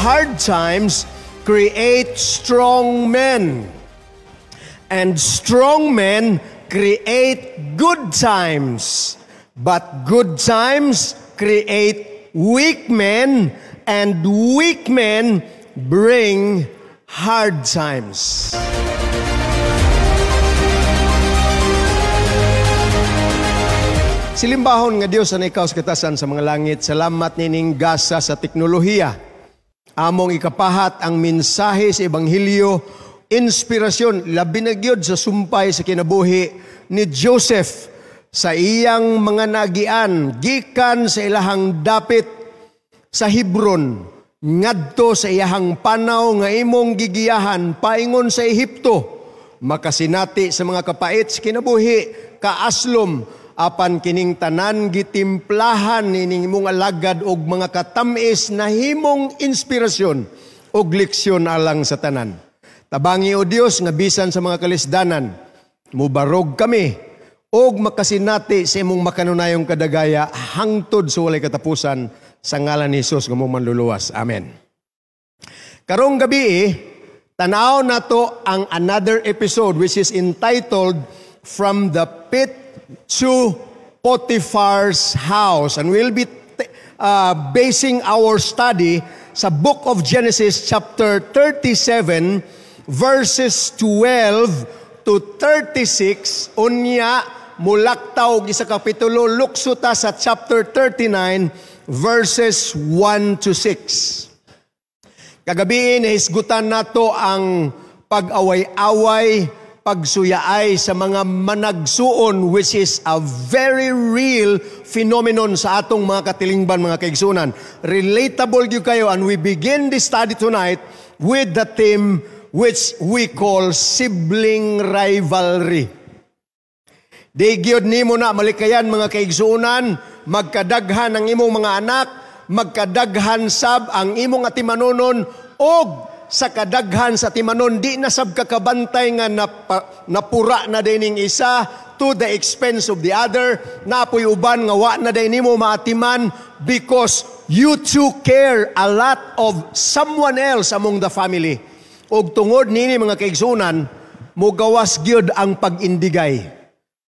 hard times create strong men. And strong men create good times. But good times create weak men, and weak men bring hard times. Silimbahon nga Dios na ikaw sa katasan sa mga langit, salamat nining gasa sa teknolohiya. Among ikapahat ang mensahe sa Ebanghelyo, inspirasyon, labi na gyud sa sumpay sa kinabuhi ni Joseph sa iyang mga nagian, gikan sa ilahang dapit sa Hebron, ngadto sa iyahang panaw nga imong gigiyahan, paingon sa Ehipto, makasinati sa mga kapait sa kinabuhi, kaaslom, apan kining tanan gitimplahan nining imong alagad og mga katamis na himong inspirasyon og leksyon alang sa tanan. Tabangi o Dios nga bisan sa mga kalisdanan, mubarog kami og makasinati sa imong makanunayong kadagaya hangtod sa walay katapusan sa ngalan ni Jesus nga mong manluluwas. Amen. Karong gabi, tanaw nato ang another episode which is entitled From the Pit to Potiphar's House, and we'll be basing our study sa book of Genesis chapter 37 verses 12 to 36. Unya mulaktaw sa kapitulo luksuta sa chapter 39 verses 1 to 6. Kagabi nahisgutan nato ang pag-away-away, pagsuyaay sa mga managsuon, which is a very real phenomenon sa atong mga katilingban, mga kaigsunan. Relatable gyud kayo, and we begin this study tonight with the theme which we call sibling rivalry. Di gyud nimo na malikayan, mga kaigsunan, magkadaghan ang imong mga anak, magkadaghan sab ang imong atimanunon, og sa kadaghan sa timanon, di na sab kakabantay nga napura na dining isa to the expense of the other, napoy uban nga wa na din nimo maatiman because you too care a lot of someone else among the family. Og tungod nini, mga kaigsunan, mugawas gyud ang pag-indigay,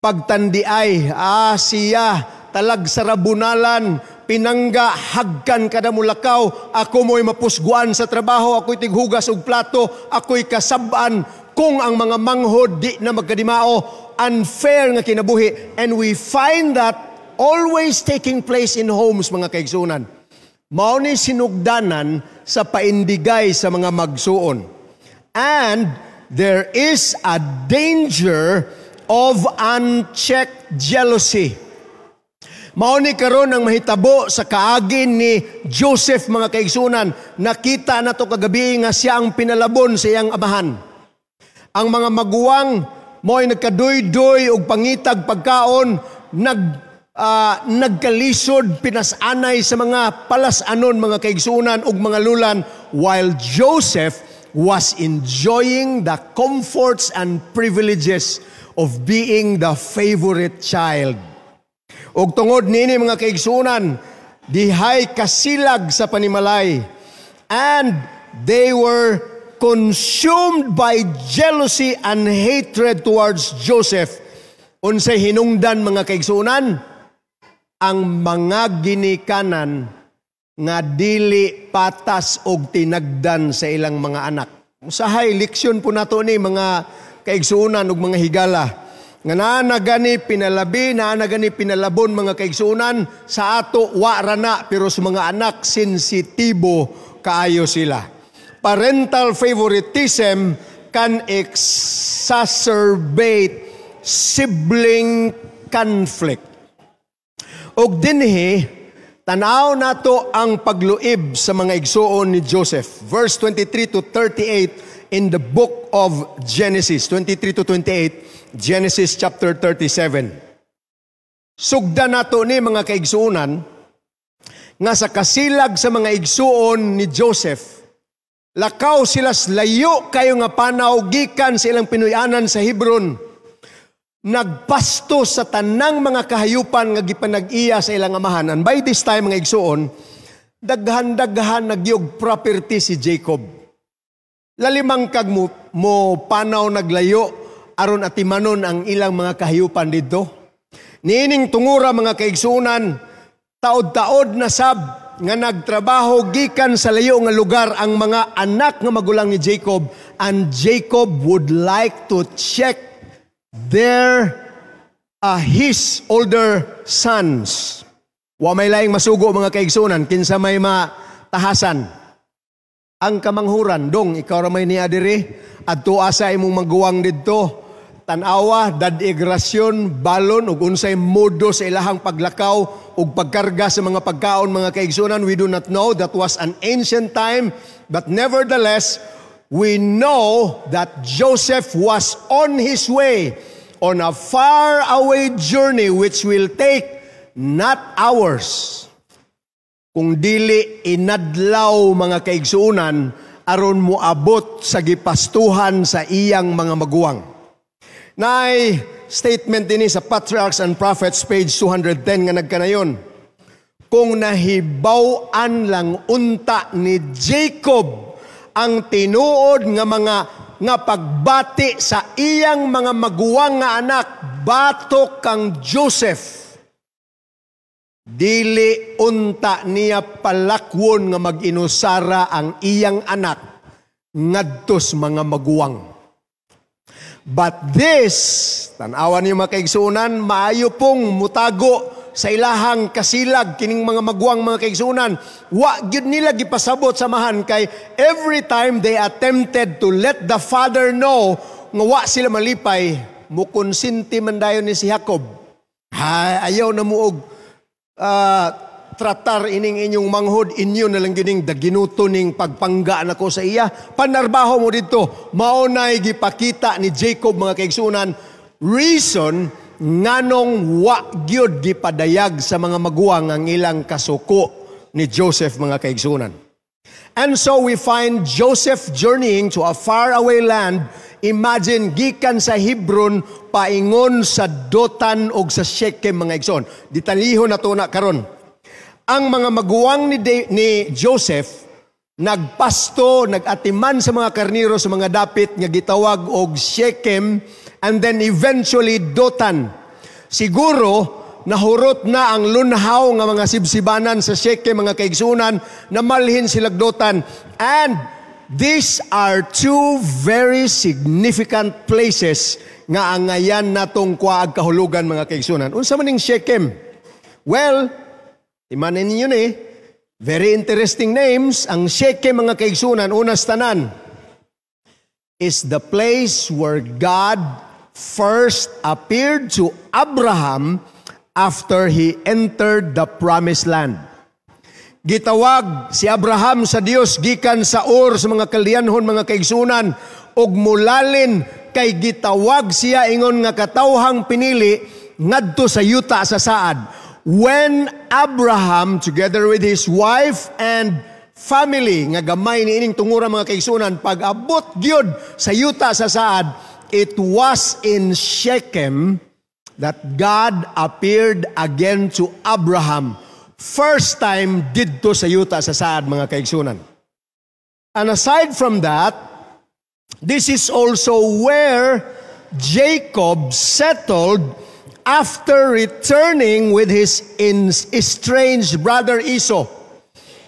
pagtandiay, siya talag sarabunalan, pinangga, hagkan kada mulakaw, ako mo'y mapusguan sa trabaho, ako'y tighugas og plato, ako'y kasabaan, kung ang mga manghod di na magkadimao, unfair nga kinabuhi. And we find that always taking place in homes, mga kaigsunan. Mao ni sinugdanan sa paindigay sa mga magsuon. And there is a danger of unchecked jealousy. Mao ni karon ang mahitabo sa kaagin ni Joseph, mga kaigsunan. Nakita na to kagabi nga siya ang pinalabon sa iyang amahan. Ang mga maguwang mo'y nagkadoy-doy og pangitag pagkaon, nagkalisod, pinasanay sa mga palasanon, mga kaigsunan og mga lulan, while Joseph was enjoying the comforts and privileges of being the favorite child. Og tungod nini, mga kaigsunan, dihay kasilag sa panimalay, and they were consumed by jealousy and hatred towards Joseph. Unsay hinungdan, mga kaigsunan? Ang mga ginikanan nga dili patas og tinagdan sa ilang mga anak. Usahay leksyon po nato ni, mga kaigsunan ug mga higala. Nga naanagani pinalabi, naanagani pinalabon, mga kaigsunan, sa ato wa rana, pero sa mga anak sensitibo kaayo sila. Parental favoritism can exacerbate sibling conflict. Og dinhi, tanaw nato ang pagluib sa mga igsuon ni Joseph. Verse 23 to 38 in the book of Genesis, 23 to 28, Genesis chapter 37. Sugda nato ni, mga kaigsuonan, nga sa kasilag sa mga igsuon ni Joseph, lakaw sila layo kayo nga panaw gikan sa ilang pinuyanan sa Hebron. Nagpasto sa tanang mga kahayupan nga gipanag-iya sa ilang amahan. And by this time, mga igsuon, daghan-daghan nagyog property si Jacob. Lalimang kag mo panaw naglayo aron atimanon ang ilang mga kahiyupan didto. Niining tungura mga kaigsunan, taod-taod na sab nga nagtrabaho gikan sa layo nga lugar ang mga anak nga magulang ni Jacob, and Jacob would like to check his older sons. Wa may laing masugo mga kaigsunan, kinsa may matahasan. Ang kamanghuran, dong, ikaw ramay ni adiri, adto asa imong maguwang didto, tanawa, dadigrasyon, balon, ug unsay modo sa ilahang paglakaw, ug pagkarga sa mga pagkaon mga kaigsunan. We do not know, that was an ancient time, but nevertheless, we know that Joseph was on his way, on a far away journey which will take not hours, kung dili inadlaw mga kaigsuunan aron moabot sa gipastuhan sa iyang mga maguwang. Naay statement din sa Patriarchs and Prophets page 210 nga nagkanayon. Kung nahibaw-an lang unta ni Jacob ang tinuod nga pagbati sa iyang mga maguwang nga anak, batok kang Joseph, dili unta niya palakwon nga mag-inusara ang iyang anak ngadtos mga maguwang. But this, tanawan niyo mga kaigsunan, maayo pong mutago sa ilahang kasilag kining mga maguwang mga kaigsunan. Wa gyud nila gipasabot samahan kay every time they attempted to let the father know nga wa sila malipay, mukonsinti man dayon ni si Jacob. Ayaw na muog tratar ining inyong manghod, inyo na lang gining daginuto ning pagpangga nako sa iya. Panarbaho mo dito, maunay gipakita ni Jacob mga kaigsunan, reason nganong wa gyud gipadayag sa mga maguwang ang ilang kasuko ni Joseph mga kaigsunan. And so we find Joseph journeying to a faraway land. Imagine, gikan sa Hebron, paingon sa Dotan o sa Shechem mga igsoon. Detalyiho na to na karon. Ang mga maguwang ni Joseph, nagpasto, nagatiman sa mga karniro sa mga dapit nga gitawag og Shechem, and then eventually Dotan. Siguro, nahurot na ang lunhaw nga mga sibsibanan sa Shechem mga kaigsunan, namalhin sila Dotan. And these are two very significant places nga angayan natong kuwaag kahulugan mga kaigsunan. Unsa man ning Shechem? Well, imanin ninyo ni, very interesting names. Ang Shechem mga kaigsunan, unas tanan, is the place where God first appeared to Abraham after he entered the promised land. Gitawag si Abraham sa Dios gikan sa Ur sa mga kalyanhon mga kaigsunan, og mulalin kay gitawag siya ingon nga katawhang pinili ngadto sa yuta sa saad. When Abraham together with his wife and family nga gamay niining tungura mga kaigsunan pag-abot gyud sa yuta sa saad, it was in Shechem that God appeared again to Abraham. First time didto sa yuta sa saad mga kaigsunan. And aside from that, this is also where Jacob settled after returning with his estranged brother Esau.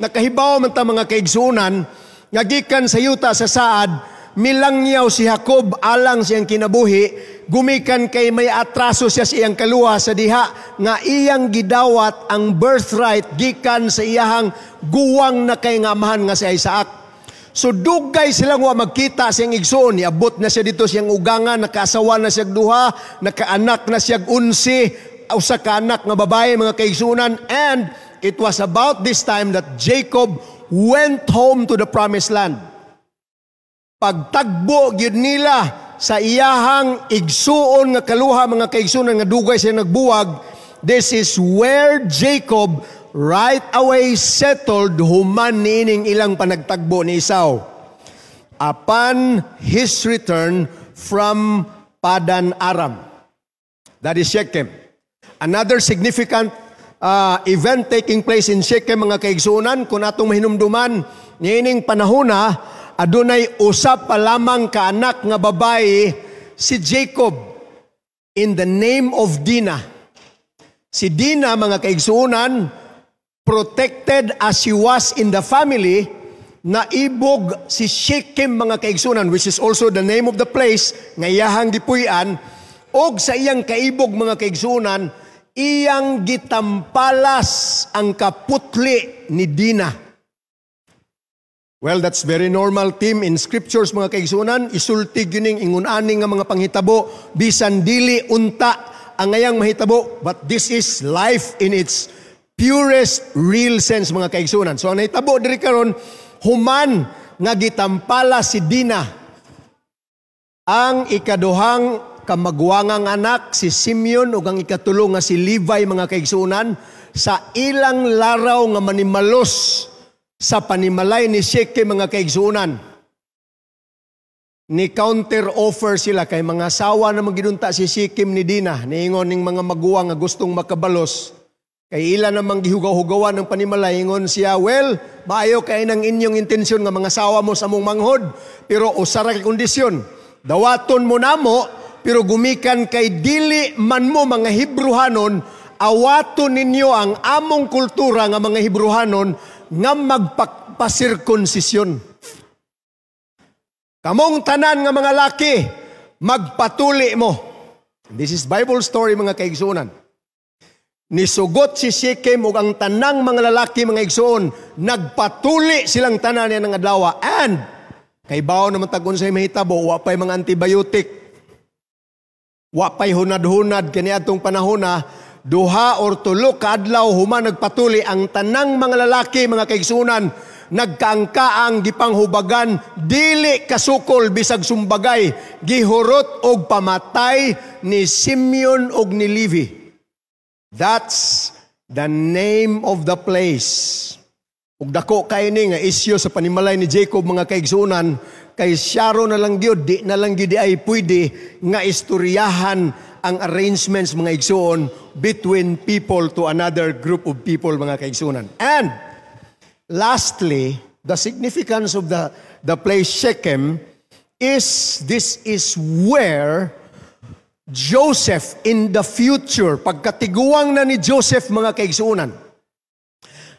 Nakahibaw man ta mga kaigsunan, nga gikan sa yuta sa saad, milangyaw si Jacob alang siyang kinabuhi, gumikan kay may atraso siya sa iyang kaluha sa diha nga iyang gidawat ang birthright gikan sa iyahang guwang na kay nga amahan nga si Isaac. So dugay silang wa magkita siyang igsoon, niabot na siya dito siyang ugangan, nakaasawa na siyang duha, nakaanak na siyang 11, usa ka anak nga babae mga kaigsunan, and it was about this time that Jacob went home to the promised land. Pagtagbo gyud nila sa iyahang igsuon nga kaluha mga kaigsunan nga dugay siya nagbuwag, this is where Jacob right away settled human niining ilang panagtagbo ni Esau upon his return from Padan Aram. That is Shechem. Another significant event taking place in Shechem, mga kaigsunan. Kung atong mahinumduman, niining panahona, adunay usap pa lamang ka anak nga babae, si Jacob, in the name of Dinah. Si Dinah, mga kaigsunan, protected as she was in the family, naibog si Shechem, mga kaigsunan, which is also the name of the place nga iyahang gipuy-an, og sa iyang kaibog, mga kaigsunan, iyang gitampalas ang kaputli ni Dinah. Well, that's very normal theme in scriptures, mga kaigsunan. Isulti gining ingun-ani nga mga panghitabo, bisan dili unta ang ngayang mahitabo, but this is life in its purest real sense, mga kaigsunan. So ang nahitabo diri karon, human nga gitampala si Dinah ang ikaduhang kamagwangang anak si Simeon ug ang ikatulo nga si Levi, mga kaigsunan, sa ilang laraw nga manimalos sa panimalay ni Shechem, mga kaigsunan. Ni counter offer sila kay mga asawa na magidunta si Shechem ni Dinah, niingon ning mga maguwang nga gustong makabalos. Kay ila namang gihugaw-hugawan ng panimalay, ingon siya, well, maayo kay ng inyong intensyon nga mga asawa mo sa mong manghod, pero usara kay kondisyon. Dawaton mo namo, pero gumikan kay dili man mo mga Hebruhanon, awaton ninyo ang among kultura nga mga Hebruhanon nga magpasirkonsisyon. Kamong tanan nga mga laki, magpatuli mo. This is Bible story, mga kaigsunan. Nisugot si Shechem ug ang tanang mga lalaki, mga igsoon, nagpatuli silang tanan niya ng adlaw. And kay bawo naman tag unsay mahitabo, wa pay mga antibiotic, wa pay hunad-hunad kani atong panahon na duha or tulo ka adlaw human nagpatuli ang tanang mga lalaki, mga kaigsunan, nagkaangkaang gipanghubagan, dili kasukol bisag sumbagay, gihurot og pamatay ni Simeon og ni Levi. That's the name of the place. Ug dako kay ni nga isyu sa panimalay ni Jacob, mga kaigsunan, kay syaro na lang gyud, di na lang gyud ay pwede nga istoryahan ang arrangements, mga igsoon, between people to another group of people, mga kaigsunan. And lastly, the significance of the place Shechem is this is where Joseph in the future, pagkatiguang na ni Joseph, mga kaigsuunan,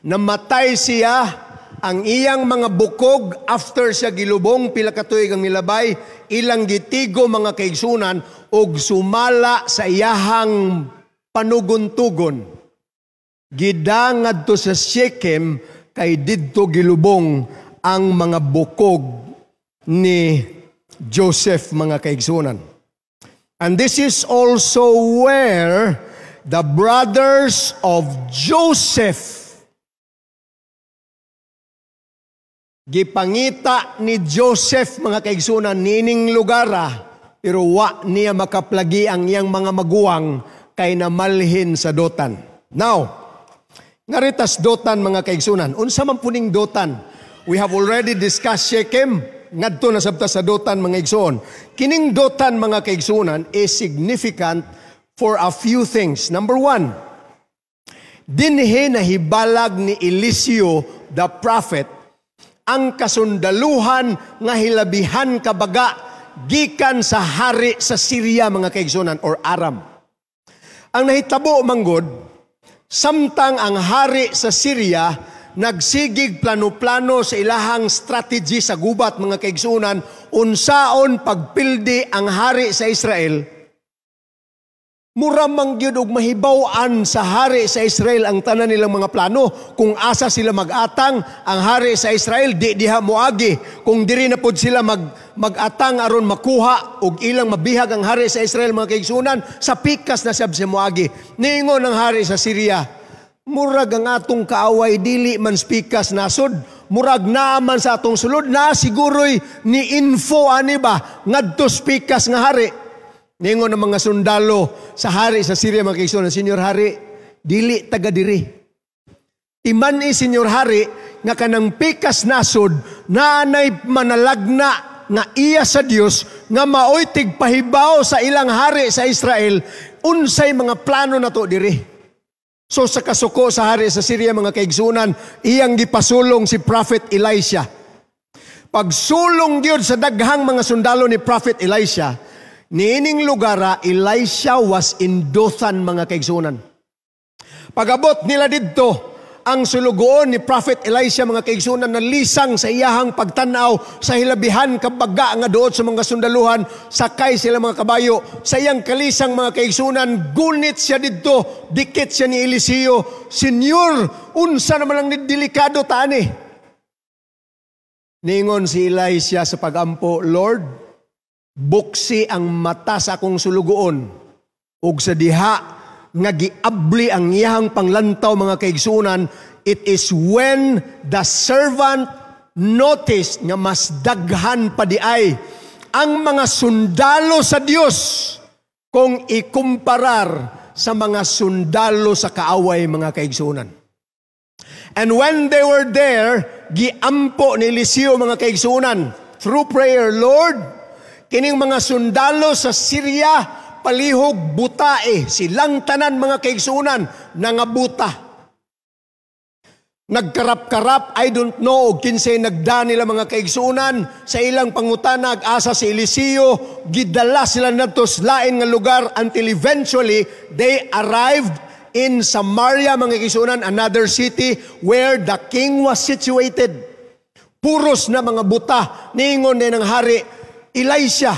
namatay siya, ang iyang mga bukog after siya gilubong pila ka tuig ang milabay, ilang gitigo, mga kaigsuunan, og sumala sa iyahang panugon-tugon. Gidangad to sa Shechem kay didto gilubong ang mga bukog ni Joseph, mga kaigsuunan. And this is also where the brothers of Joseph, gipangita ni Joseph, mga kaigsunan, nining lugara, pero wa niya makaplagi ang iyang mga maguwang kay namalhin sa dotan. Now, ngaritas dotan, mga kaigsunan, unsa man puning dotan? We have already discussed Shechem, ngadto na sabta sa dotan, mga igsoon. Kining dotan, mga kaigsunan, is significant for a few things. Number one, dinhi na hibalag ni Eliseo the prophet ang kasundaluhan nga hilabihan kabaga gikan sa hari sa Syria, mga kaigsunan, or Aram. Ang nahitabo, manggod, samtang ang hari sa Syria nagsigig plano-plano sa ilahang strategy sa gubat, mga kaigsunan, unsaon pagpildi ang hari sa Israel, mura mangyud og mahibaw-an sa hari sa Israel ang tanan nilang mga plano. Kung asa sila mag-atang, ang hari sa Israel di diha moagi. Kung diri na pod sila mag-atang aron makuha og ilang mabihag ang hari sa Israel, mga kaigsunan, sa pikas na sab si moagi. Niingon ang hari sa Syria, murag ang atong kaaway dili man spikas nasod, murag naaman sa atong sulod na siguroy ni info ani ba ngadto spikas nga hari. Ningon ng mga sundalo sa hari sa Syria, mga kaigsunan, Senyor Hari, dili taga diri. Timan Senyor Hari, nga kanang pikas nasod, naanay manalagna nga iya sa Dios nga maoy tigpahibaw sa ilang hari sa Israel, unsay mga plano na to diri. So sa kasuko sa hari sa Syria mga kaigsunan, iyang gipasulong si Prophet Elisha. Pagsulong gyud sa daghang mga sundalo ni Prophet Elisha, niining lugara, Elisha was in Dothan mga kaigsunan. Pag-abot nila didto, ang sulugoon ni Prophet Elisha mga kaigsunan na lisang sa iyahang pagtanaw sa hilabihan kabaga nga duot sa mga sundaluhan, sakay sila mga kabayo. Sa iyang kalisang mga kaigsunan, gunit siya didto, dikit siya ni Eliseo. Senyor, unsa naman ang delikado tani? Ningon si Elisha sa pagampo, Lord, buksi ang mata sa akong sulugoon, ug sa diha nga giabli ang iyang panglantaw mga kaigsunan, it is when the servant noticed nga mas daghan pa di ay ang mga sundalo sa Dios kung ikumparar sa mga sundalo sa kaaway mga kaigsunan. And when they were there, giampo ni Eliseo mga kaigsunan through prayer, Lord, kining mga sundalo sa Syria palihog butae, silang tanan mga kaigsunan nangabuta. Nagkarap-karap, I don't know, kinsay nagda nila mga kaigsunan sa ilang pangutana, asa si Eliseo, gidala sila natos lain nga lugar until eventually they arrived in Samaria mga kaigsunan, another city where the king was situated. Puros na mga buta, niingon din ng hari, Elisha,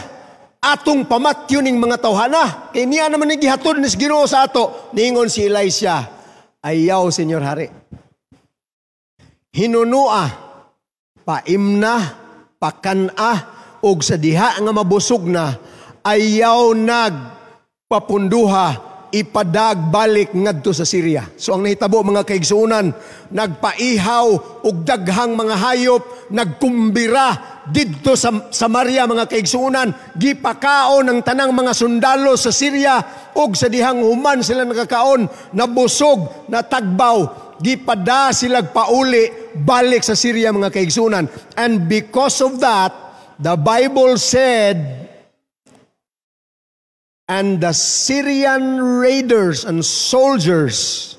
atong pamatyo ning mga tawhana. Kaya niya naman nagihatod ni Ginoo sa ato. Ningon si Elisha, ayaw, Senyor Hari. Hinunua, paimna, pakana, og sa diha nga mabusog na, ayaw nagpapunduha, ipadag balik ngadto sa Syria. So ang nahitabo mga kaigsuunan, nagpaihaw og daghang mga hayop, nagkumbira didto sa Samaria mga kaigsuunan, gipakaon ang tanang mga sundalo sa Syria og sa dihang human sila nakakaon, nabusog, natagbaw, gipada sila pauli balik sa Syria mga kaigsuunan. And because of that, the Bible said, and the Syrian raiders and soldiers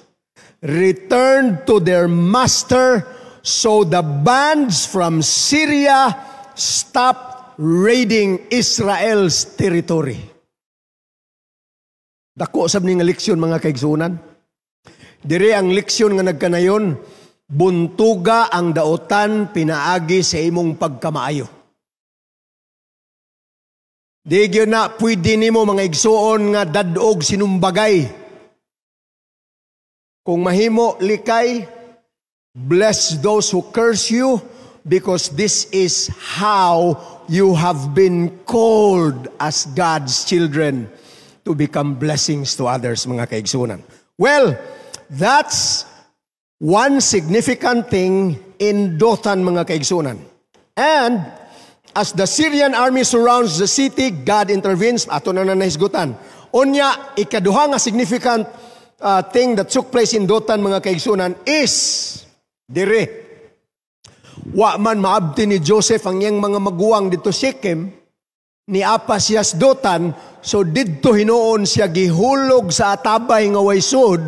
returned to their master, so the bands from Syria stopped raiding Israel's territory. Dako sab ni nga leksyon mga kaigsunan. Dire ang leksyon nga nagkanayon, buntuga ang daotan pinaagi sa imong pagkamaayo. Di gyud na pwede nimo mga igsuon nga dadog sinumbagay. Kung mahimo likay, bless those who curse you, because this is how you have been called as God's children to become blessings to others, mga kaigsunan. Well, that's one significant thing in Dothan, mga kaigsunan. And as the Syrian army surrounds the city, God intervenes. Ato na nahisgutan. Unya, ikaduha nga significant thing that took place in Dothan, mga kaigsunan, is dire. Wa man maabti ni Joseph ang iyang mga maguwang dito Shechem, ni apa siya sa Dothan, so didto hinuon siya gihulog sa atabay nga waysod.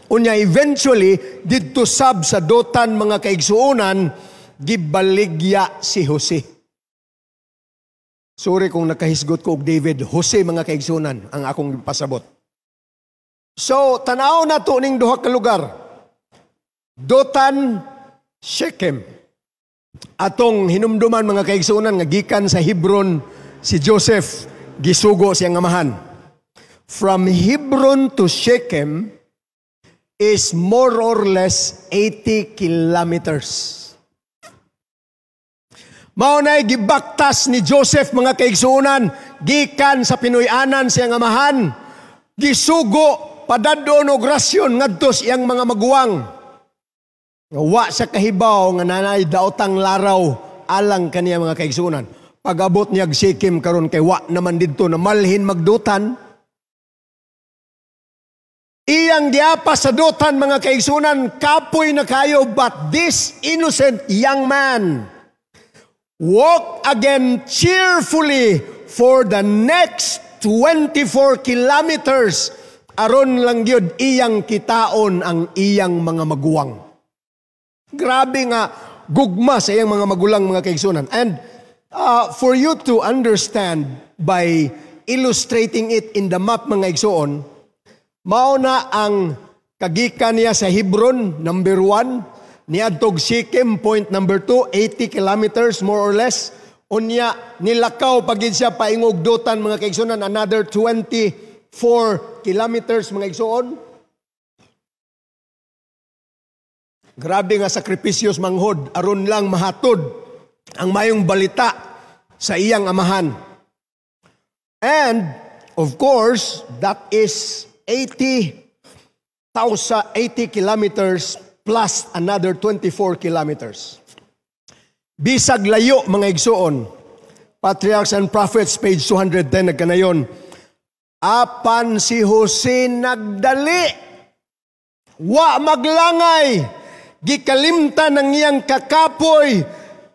Unya eventually, didto sab sa Dothan, mga kaigsuunan, gibaligya si Jose. Sorry kung nakahisgot ko og David, Jose, mga kaigsunan, ang akong pasabot. So, tanaw na to ning duha ka lugar. Dothan, Shechem. Atong hinumduman, mga kaigsunan, nga gikan sa Hebron, si Joseph, gisugo siyang amahan. From Hebron to Shechem is more or less 80 kilometers. Maunay gibaktas ni Joseph, mga kaigsuunan, gikan sa Pinoy-anan siyang amahan, gisugo, padadon og rasyon ngadto siyang mga maguwang. Wa sa kahibaw nga nanay daotang laraw alang kaniya, mga kaigsuunan. Pag-abot niya Shechem karon kay wa naman didto na malhin magdutan. Iyang giapa sa Dothan, mga kaigsuunan, kapoy na kayo, but this innocent young man walk again cheerfully for the next 24 kilometers aron lang gyud iyang kitaon ang iyang mga maguwang. Grabe nga gugma sa iyang mga magulang, mga kaigsunan. And for you to understand by illustrating it in the map, mga igsoon, mauna ang kagikan niya sa Hebron, number 1, niadtog Shechem, point number 2, 80 kilometers more or less. Unya, nilakaw pagid siya paingog Dotan, mga kaigsunan, another 24 kilometers, mga igsoon. Grabe nga sakripisyos manghod, aron lang mahatod ang mayong balita sa iyang amahan. And, of course, that is 80 kilometers plus another 24 kilometers. Bisag layo, mga igsoon, Patriarchs and Prophets, page 210, nagkanayon, apan si Jose nagdali, wa maglangay, gikalimtan ng iyang kakapoy,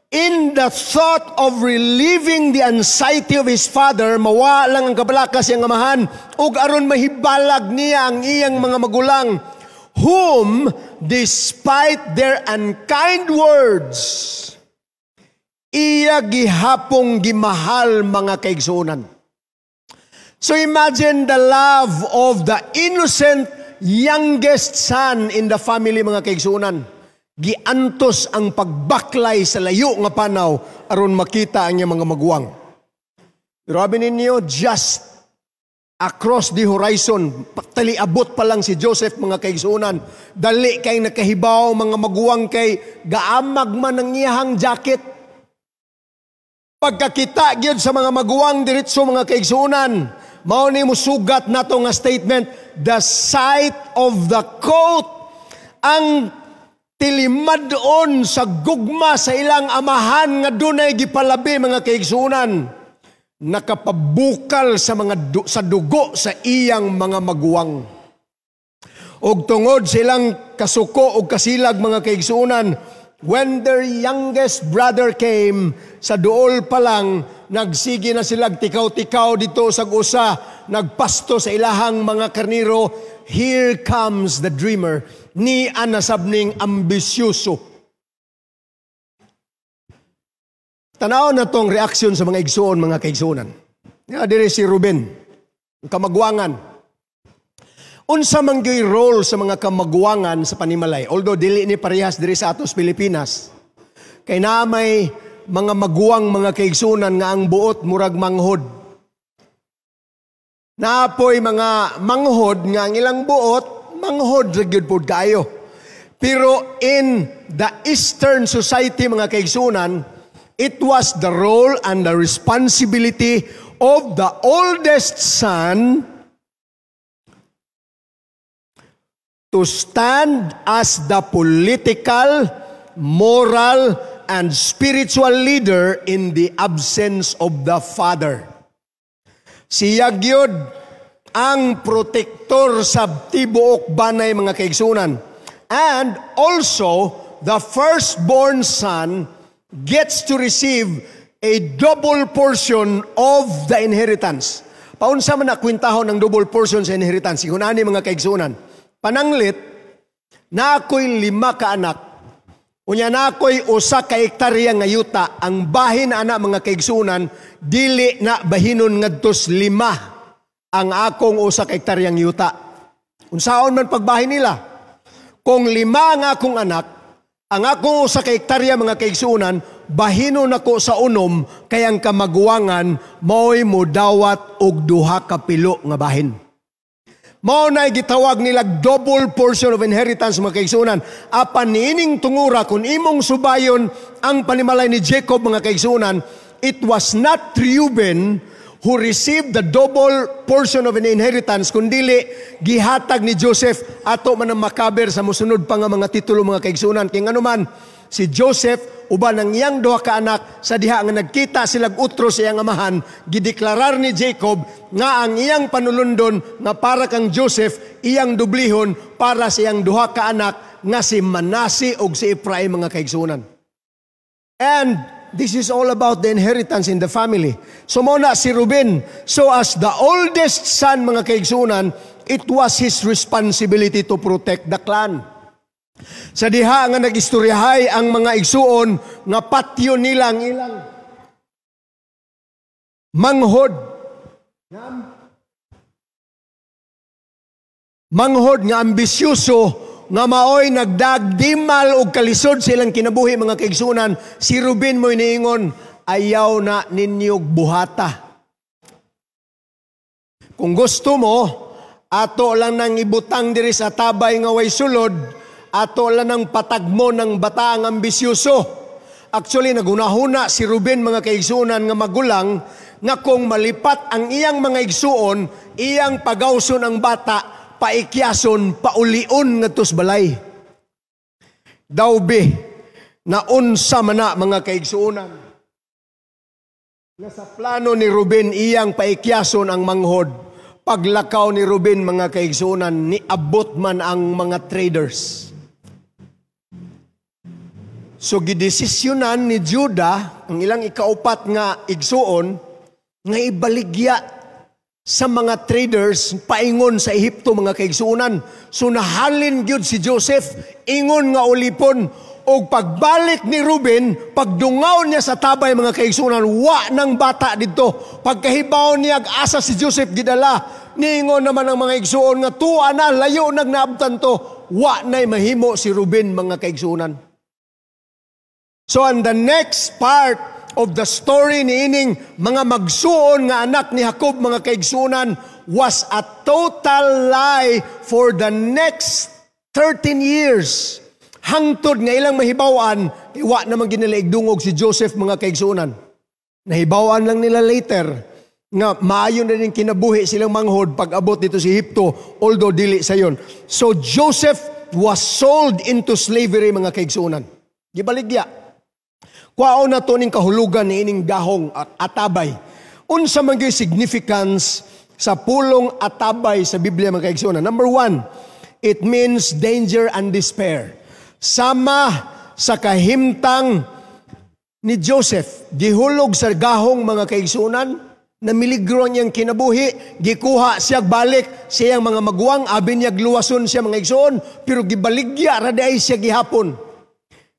in the thought of relieving the anxiety of his father, mawa lang ang kabalakas iyang amahan, ug aron mahibalag niya ang iyang mga magulang, whom, despite their unkind words, iya gihapong gimahal, mga kaigsuonan. So imagine the love of the innocent youngest son in the family, mga kaigsuonan. Giantos ang pagbaklay sa layo nga panaw aron makita ang iyang mga maguwang. Grabe ninyo, just across the horizon, taliabot pa lang si Joseph, mga kaigsuonan. Dali kay nakahibaw, mga maguwang, kay gaamag man ang iyahang jacket. Pagkakita gyud sa mga maguwang diretso, mga kaigsuonan, mao ni mo sugat nato nga statement, the sight of the coat, ang tilimadon sa gugma sa ilang amahan nga dunay gipalabi, mga kaigsuonan, nakapabukal sa sa dugo sa iyang mga maguwang. Og tungod sa ilang kasuko og kasilag, mga kaigsuonan, when their youngest brother came, sa duol pa lang, nagsigi na sila tikaw-tikaw dito sa usa, nagpasto sa ilahang mga karniro. Here comes the dreamer, ni anasabning ambisyoso. Tanaw na tong reaksyon sa mga igsoon, mga kaigsuonan. Nga diri si Ruben, kamagwangan. Unsa man gyud role sa mga kamagwangan sa panimalay, although dili ni parehas diri sa atos Pilipinas, kay naamay mga maguwang, mga kaigsuonan, nga ang buot murag manghod. Naapoy mga manghod nga ang ilang buot manghod ra gyud pod kaayo. Pero in the Eastern society, mga kaigsuonan, it was the role and the responsibility of the oldest son to stand as the political, moral, and spiritual leader in the absence of the father. Siya gyud ang protektor sa tibuok banay, mga kaigsuonan. And also, the firstborn son gets to receive a double portion of the inheritance. Paunsa man na kwintahon ng double portion sa inheritance? Hunani, mga kaigsuonan. Pananglit, na ako'y 5 ka anak, unya na ako'y 1 ka hektarya nga yuta, ang bahin ana, mga kaigsuonan, dili na bahinon ngadtos 5 ang akong 1 ka hektaryang yuta. Unsaon man pagbahin nila? Kung 5 ang akong anak, ang akong 1 ka hektarya, mga kaigsuonan, bahinon ako sa unom, kayang kamaguwangan mao'y modawat og 2 ka pilo nga bahin. Mao na gitawag nila double portion of inheritance, mga kaigsuonan. Apan niining tungura, kung imong subayon ang panimalay ni Jacob, mga kaigsuonan, it was not Reuben who received the double portion of an inheritance, kundili gihatag ni Joseph ato man ang makaber sa musunod pa nga mga titulo, mga kaigsuonan. Kay nganuman, si Joseph uban ang iyang 2 ka anak, sa diha nga nagkita silang utro sa iyang amahan, gideklarar ni Jacob nga ang iyang panulundon nga para kang Joseph, iyang dublihon para sa iyang 2 ka anak nga si Manase ug si Ephraim, mga kaigsuonan. And this is all about the inheritance in the family. So muna si Ruben. So as the oldest son, mga kaigsuonan, It was his responsibility to protect the clan. Sa diha nga nagistoryahay ang mga igsuon nga patyo nilang ilang manghod. Manghod nga ambisyoso nga maoy nagdagdimal og kalisod sa ilang kinabuhi mga kaigsuonan. Si Ruben mo'y niingon, ayaw na ninyog buhata. Kung gusto mo, ato lang nang ibutang diri sa tabay nga way sulod, ato lang nang patagmo ng bataang ambisyoso. Actually, nagunahuna si Ruben mga kaigsuonan nga magulang nga kung malipat ang iyang mga igsuon, iyang pagawson ang bata, paikyason, paulion nga tos balay. Dawbe, naunsa man na mga kaigsuonan. Nga sa plano ni Ruben, iyang paikyason ang manghod. Paglakaw ni Ruben mga kaigsuonan, niabot man ang mga traders. So gidesisyonan ni Judah, ang ilang ikaupat nga igsuon, nga ibaligya sa mga traders paingon sa Ehipto mga kaigsuonan. So nahalin gyud si Joseph, ingon nga ulipon, o pagbalik ni Ruben, pagdungaw niya sa tabay mga kaigsuonan, wa ng bata dito. Pagkahibaw niya, asa si Joseph gidala, niingon naman ang mga igsuon nga tuwa na, layo nagnaabtan to, wa na'y mahimo si Ruben mga kaigsuonan. So on the next part of the story ni ining mga magsuon nga anak ni Jacob mga kaigsuonan was a total lie for the next 13 years. Hangtod nga ilang mahibawan, iwa naman ginalaigdungog si Joseph mga kaigsuonan. Nahibawan lang nila later nga maayo na rin kinabuhi silang manghod pag abot dito si Ehipto, although dili sayon. So Joseph was sold into slavery mga kaigsuonan. Gibaligya. Kuwao na to ning kahulugan ni ining gahong atabay. Unsa man gyud significance sa pulong atabay sa Biblia mga kaigsuonan? Number 1, it means danger and despair. Sama sa kahimtang ni Joseph, gihulog sa gahong mga kaigsuonan, na miligro niyang kinabuhi, gikuha siya balik siyang mga maguwang, abin niya luwason siya mga igsuon, pero gibaligya raday siya gihapon.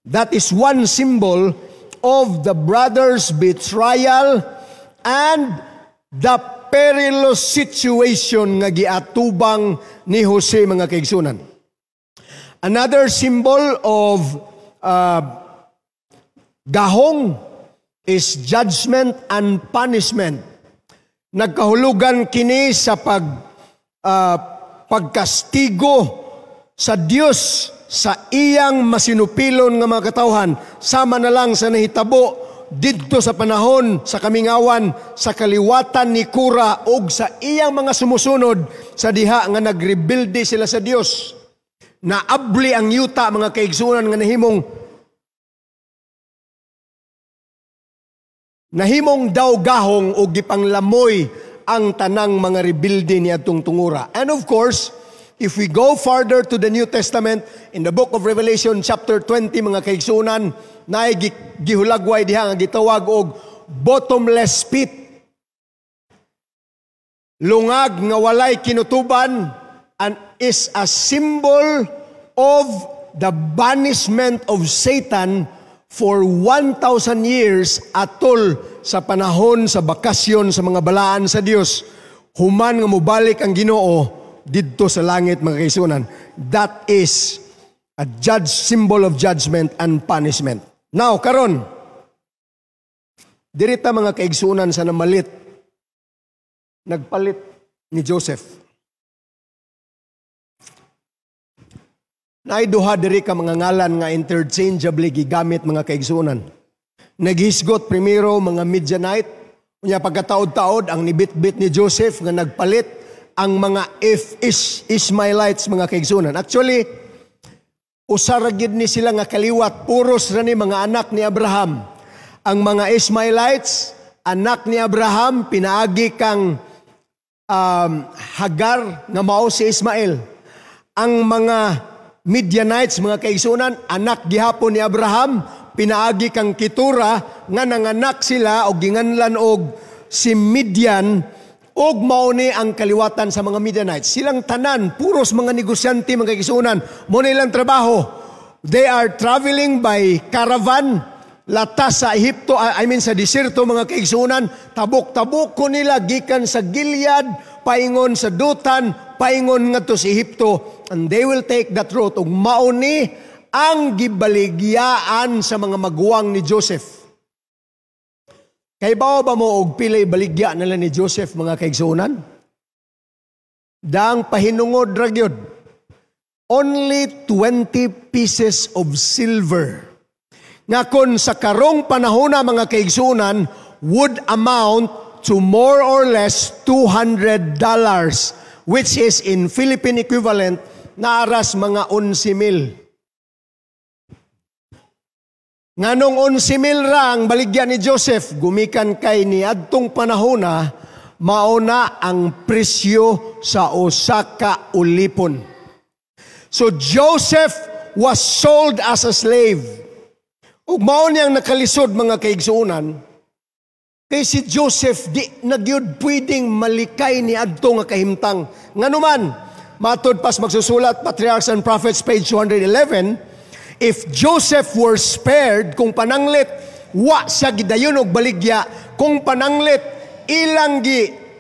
That is one symbol of the brothers' betrayal and the perilous situation nga giatubang ni Jose mga kaigsuonan. Another symbol of gahong is judgment and punishment. Nagkahulugan kini sa pagkastigo sa Dios sa iyang masinupilon nga mga katawhan, sama na lang sa nahitabo didto sa panahon sa kamingawan sa kaliwatan ni Kura og sa iyang mga sumusunod sa diha nga nagrebuilde sila sa Dios. Naabli ang yuta mga kaigsuonan nga nahimong daw gahong o gipanglamoy ang tanang mga rebuilde ni atong tungura. And of course, if we go farther to the New Testament, in the book of Revelation chapter 20 mga kaigsuonan, naay gihulagway diha nga gitawag og bottomless pit. Lungag nga walay kinutuban and is a symbol of the banishment of Satan for 1,000 years atol sa panahon sa bakasyon sa mga balaan sa Dios. Human nga mobalik ang Ginoo didto sa langit mga kaigsuonan. That is a symbol of judgment and punishment. Now, karon, dirita mga kaigsuonan sa namalit, nagpalit ni Joseph. Naiduha diri ka mga ngalan nga interchangeably gigamit mga kaigsuonan. Naghisgot primero mga Midianite, unya pagkataod-taod ang nibit-bit ni Joseph nga nagpalit ang mga Ishmaelites mga kaigsuonan. Actually, usaragid ni sila nga kaliwat, puros ra ni mga anak ni Abraham. Ang mga Ishmaelites, anak ni Abraham, pinaagi kang Hagar nga mao si Ismael. Ang mga Midianites mga kaigsuonan, anak gihapon ni Abraham, pinaagi kang Ketura nga nanganak sila o ginganlan og si Midian Og mauni ang kaliwatan sa mga Midianites. Silang tanan, puros mga negosyante, mga kaigsuonan, mo nilang trabaho. They are traveling by caravan, latas sa Ehipto, sa desierto, mga kaigsuonan, tabok-tabok ko nila, gikan sa Gilead, paingon sa Dutan, paingon nga to sa Ehipto, and they will take that route. Ug mauni ang gibaligyaan sa mga maguwang ni Joseph. Kay bao ba mo og pilay baligya nila ni Joseph, mga kaigsuonan? Dang pahinungod ra gyud. Only 20 pieces of silver. Nga kon sa karong panahon na, mga kaigsuonan, would amount to more or less $200, which is in Philippine equivalent na aras mga 11,000. Nganong 11,000 ra ang baligyan ni Joseph, gumikan kay ni adtong panahon na, mauna ang presyo sa usa ka ulipon. So Joseph was sold as a slave. Ug mao niyang nakalisod, mga kaigsuonan, kay si Joseph di nagyud pwedeng malikay ni adto nga kahimtang. Nganuman, matod pas magsusulat Patriarchs and Prophets page 211, if Joseph were spared, kung pananglit wa siya gidayon og baligya, kung pananglit ilang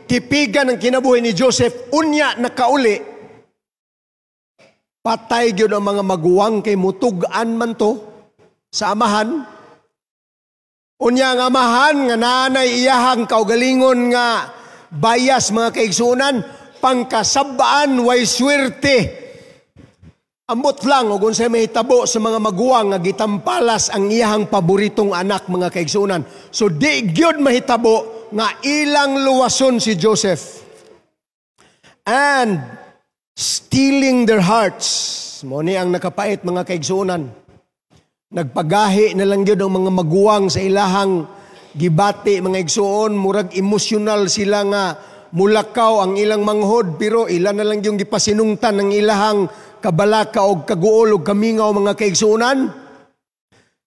tipigan ang kinabuhi ni Joseph, unya nakauli, patay gyud ang mga maguwang kay mutug-an man to sa amahan. Unya ang amahan nga nanay iyahang kaugalingon nga bias, mga kaigsuonan, pangkasabaan way swerte. Ambot lang og unsay mahitabo sa mga maguwang nga gitampalas ang iyahang paboritong anak, mga kaigsuonan. So di gyud mahitabo nga ilang luwason si Joseph. And stealing their hearts. Mo ni ang nakapait, mga kaigsuonan. Nagpagahi na lang gyud ang mga maguwang sa ilahang gibati, mga igsuon, murag emosyonal sila nga mulakaw ang ilang manghod, pero ilan na lang yung gipasinungtan ng ilahang kabalaka o kaguol o kamingaw, mga kaigsuonan.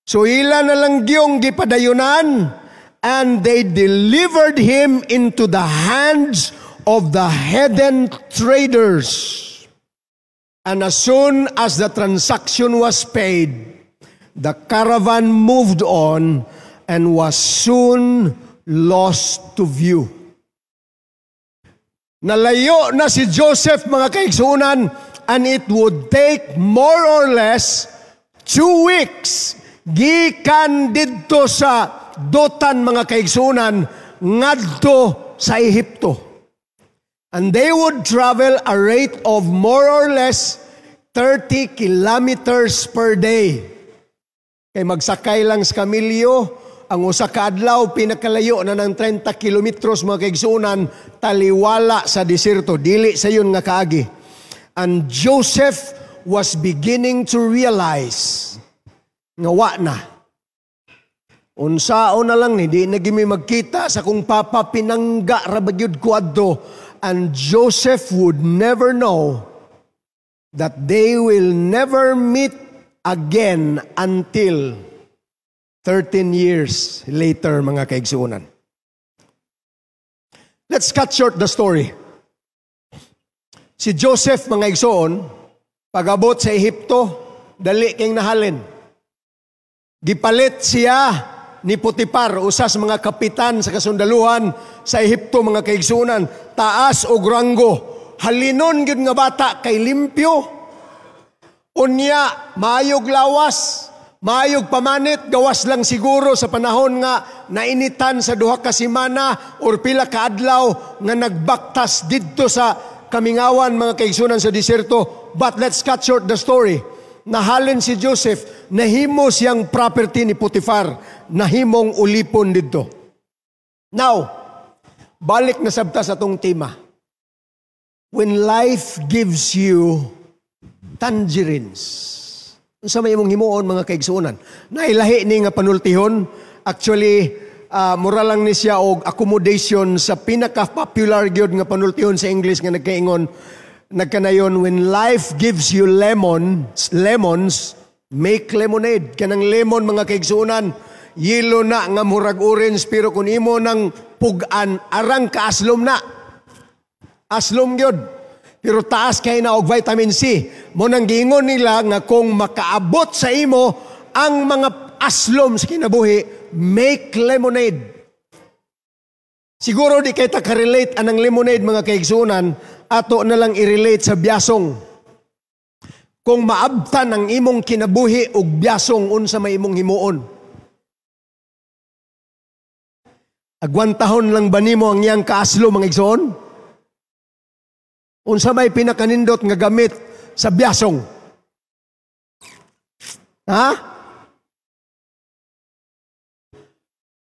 So ilan na lang yung gipadayunan, and they delivered him into the hands of the heathen traders. And as soon as the transaction was paid, the caravan moved on and was soon lost to view. Nalayo na si Joseph, mga kaigsuonan, and it would take more or less 2 weeks gikan didto sa Dotan, mga kaigsuonan, ngadto sa Ehipto. And they would travel a rate of more or less 30 kilometers per day. Kay magsakay lang sa kamilyo, ang usa ka adlaw pinakalayo na ng 30 kilometros, mga kaigsuonan, taliwala sa desierto, dili sa yun nga kaagi. And Joseph was beginning to realize nga wa na. Unsaon na lang ni, di na gimi magkita sa kung papa pinangga rabagyud ko adto. And Joseph would never know that they will never meet again until 13 years later, mga kaigsuonan. Let's cut short the story. Si Joseph, mga igsoon, pag-abot sa Ehipto, dali king nahalin. Gipalit siya ni Potiphar, usas mga kapitan sa kasundaluhan sa Ehipto, mga kaigsuonan, taas o ranggo. Halinon gyud nga bata kay limpyo. Unya, maayog lawas, maayog pamanit, gawas lang siguro sa panahon nga nainitan sa duha ka semana or pila ka adlaw nga nagbaktas didto sa kamingawan, mga kaigsuonan, sa desierto. But let's cut short the story. Nahalin si Joseph, nahimo siyang property ni Potiphar, nahimong ulipon didto. Now, balik na sabta sa tong tema. When life gives you tangerines, unsa may imong himuon, mga kaigsuonan? Nailahi ni nga panultihon. Actually, mura lang ni siya og accommodation sa pinaka-popular gyud nga panultihon sa English nga nagkanayon, when life gives you lemons, make lemonade. Kanang lemon, mga kaigsuonan, yelo na nga murag orange, pero kung imo nang pugan, arang kaaslom na. Aslom gyud. Pero taas kay na og vitamin C. Mo nang giingon nila nga kung makaabot sa imo ang mga aslom sa kinabuhi, make lemonade. Siguro di kay ta-relate anang lemonade mga kaigsunan, ato na lang i-relate sa biyasong. Kung maabtan ang imong kinabuhi og biyasong unsa may imong himuon. Agwantahon lang ba nimo ang iyang kaaslo mga igsoon? Unsa may pinakanindot nga gamit sa biyasong? Ha?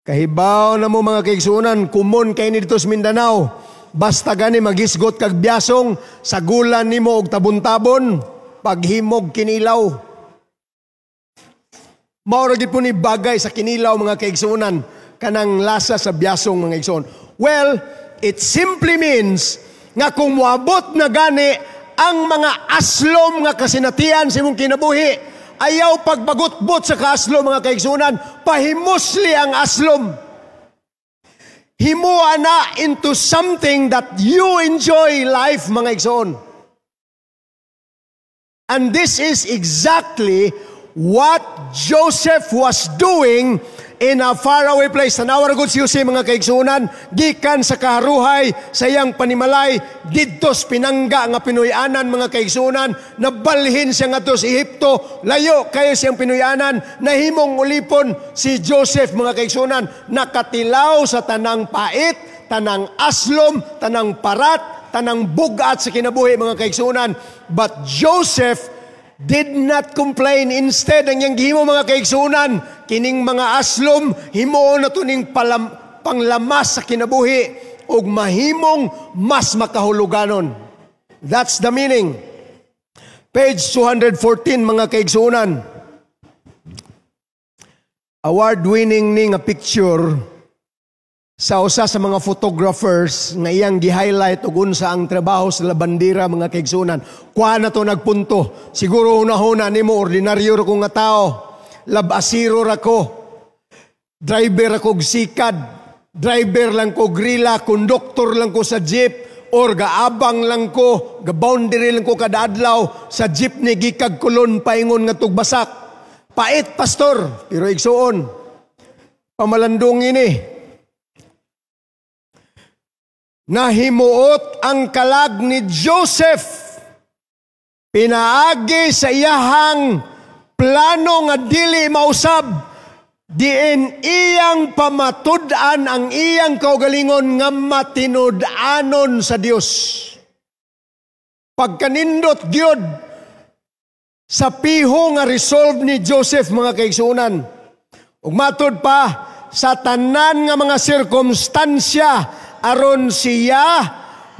Kahibaw na mo mga kaigsunan, kumon kay ni dito sa Mindanao. Basta gani magisgot kag biyasong, sagulan nimo og tabon-tabon, paghimog kinilaw. Maura gid po ni bagay sa kinilaw mga kaigsunan, kanang lasa sa biyasong mga igsoon. Well, it simply means nga kung muabot na gani ang mga aslom nga kasinatian sa imong kinabuhi, ayaw pagbagot-bot sa kaaslom mga kaigsunan, pahimusli ang aslom. Himuan na into something that you enjoy life mga igsoon. And this is exactly what Joseph was doing in a faraway place. Tanawa ra gud siya mga kaigsunan, gikan sa kaharuhay sa iyang panimalay didto sa pinangga nga Pinoyanan mga kaigsunan, nabalhin siya ngadto sa Ehipto, layo kayo siyang Pinoyanan, nahimong ulipon si Joseph mga kaigsunan, nakatilaw sa tanang pait, tanang aslom, tanang parat, tanang bugat sa kinabuhi mga kaigsunan. But Joseph did not complain. Instead, ang iyang gihimo mga kaigsunan, kining mga aslom, himuon na ito ning panglamas sa kinabuhi ug mahimong mas makahuluganon. That's the meaning. Page 214 mga kaigsunan. Award-winning ni nga picture sa usa sa mga photographers nga iyang gi-highlight ug unsa ang trabaho sa labandera mga kaigsunan. Kuha na to nagpunto. Siguro una-una nimo ordinaryo ra ko nga tao. Labasiro ra ko. Driver ako sikad. Driver lang ko grila, konduktor lang ko sa jeep, or gaabang lang ko, ga-boundary lang ko kada adlaw sa jeepney gikag kulon paingon nga tugbasak. Pait pastor, pero igsuon. Pamalandong ini. Nahimuot ang kalag ni Joseph. Pinaagi sa iyahang plano nga dili mausab. Diin iyang pamatud-an ang iyang kaugalingon nga matinud-anon sa Dios. Pagkanindot gyud sa piho nga resolve ni Joseph mga kaigsunan. Ug matud pa sa tanan nga mga sirkumstansya aron siya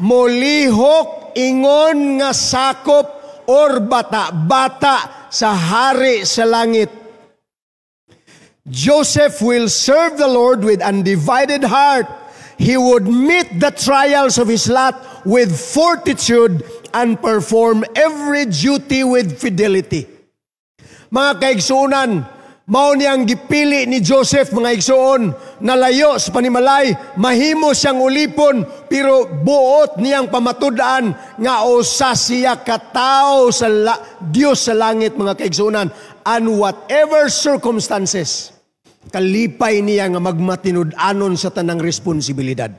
molihok ingon nga sakop or bata-bata sa hari sa langit. Joseph will serve the Lord with undivided heart. He would meet the trials of his lot with fortitude and perform every duty with fidelity. Mga kaigsunan, mao niyang gipili ni Joseph mga igsoon, nalayo sa panimalay, mahimo siyang ulipon, pero buot niyang pamatud-an nga usa siya katao sa Dios sa langit mga kaigsunan. And whatever circumstances, kalipay niya nga magmatinud-anon sa tanang responsibilidad.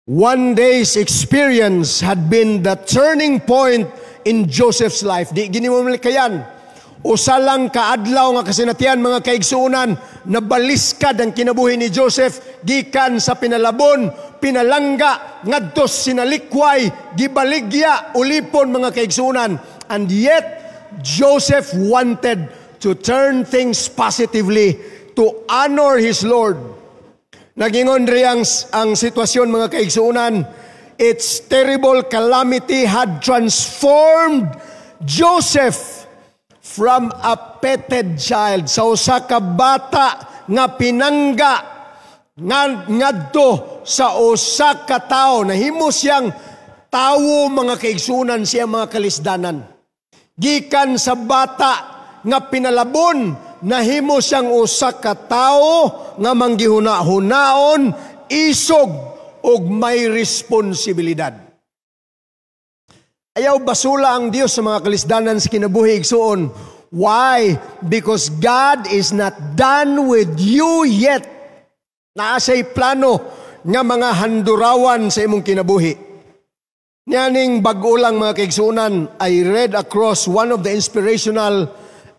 One day's experience had been the turning point in Joseph's life. Di ginimumlikayan. Usa lang kaadlaw nga kasinatian mga kaigsuunan, nabaliskad ang kinabuhi ni Joseph, gikan sa pinalabon, pinalangga, ngadto sinalikway, gibaligya, ulipon mga kaigsuunan. And yet, Joseph wanted to turn things positively to honor his Lord. Nagingon riyang ang sitwasyon mga kaigsuunan, its terrible calamity had transformed Joseph from a petted child sa usa ka bata nga pinangga ngadto sa usa ka tawo. Nahimo siyang tawo mga kaigsuunan, siya mga kalisdanan. Gikan sa bata nga pinalabon, nahimo siyang usa ka tawo nga manggihuna-hunaon isog ug may responsibilidad. Ayaw basula ang Dios sa mga kalisdanan sa kinabuhi igsuon. Why? Because God is not done with you yet. Naasay plano nga mga handurawan sa imong kinabuhi. Niyaning bag-o lang mga kaigsuunan, I read across one of the inspirational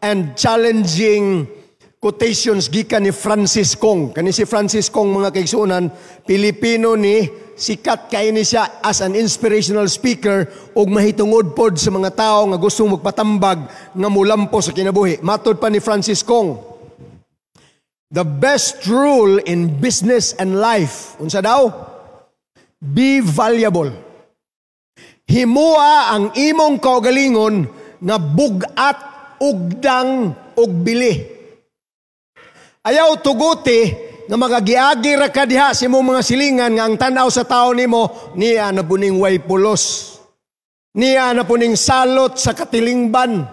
and challenging quotations gikan ni Francis Kong. Kani si Francis Kong mga kaigsuunan, Pilipino ni, sikat kay ni siya as an inspirational speaker ug mahitungod pod sa mga tao nga gustong magpatambag nga mulampo sa kinabuhi. Matod pa ni Francis Kong, the best rule in business and life, unsa daw? Be valuable. Himua ang imong kaugalingon nga bugat, ugdang, ug bili. Ayaw tuguti nga magagiagi ra ka diha sa imong mga silingan nga ang tan-aw sa tao nimo niya na puning way pulos. Niya na puning salot sa katilingban.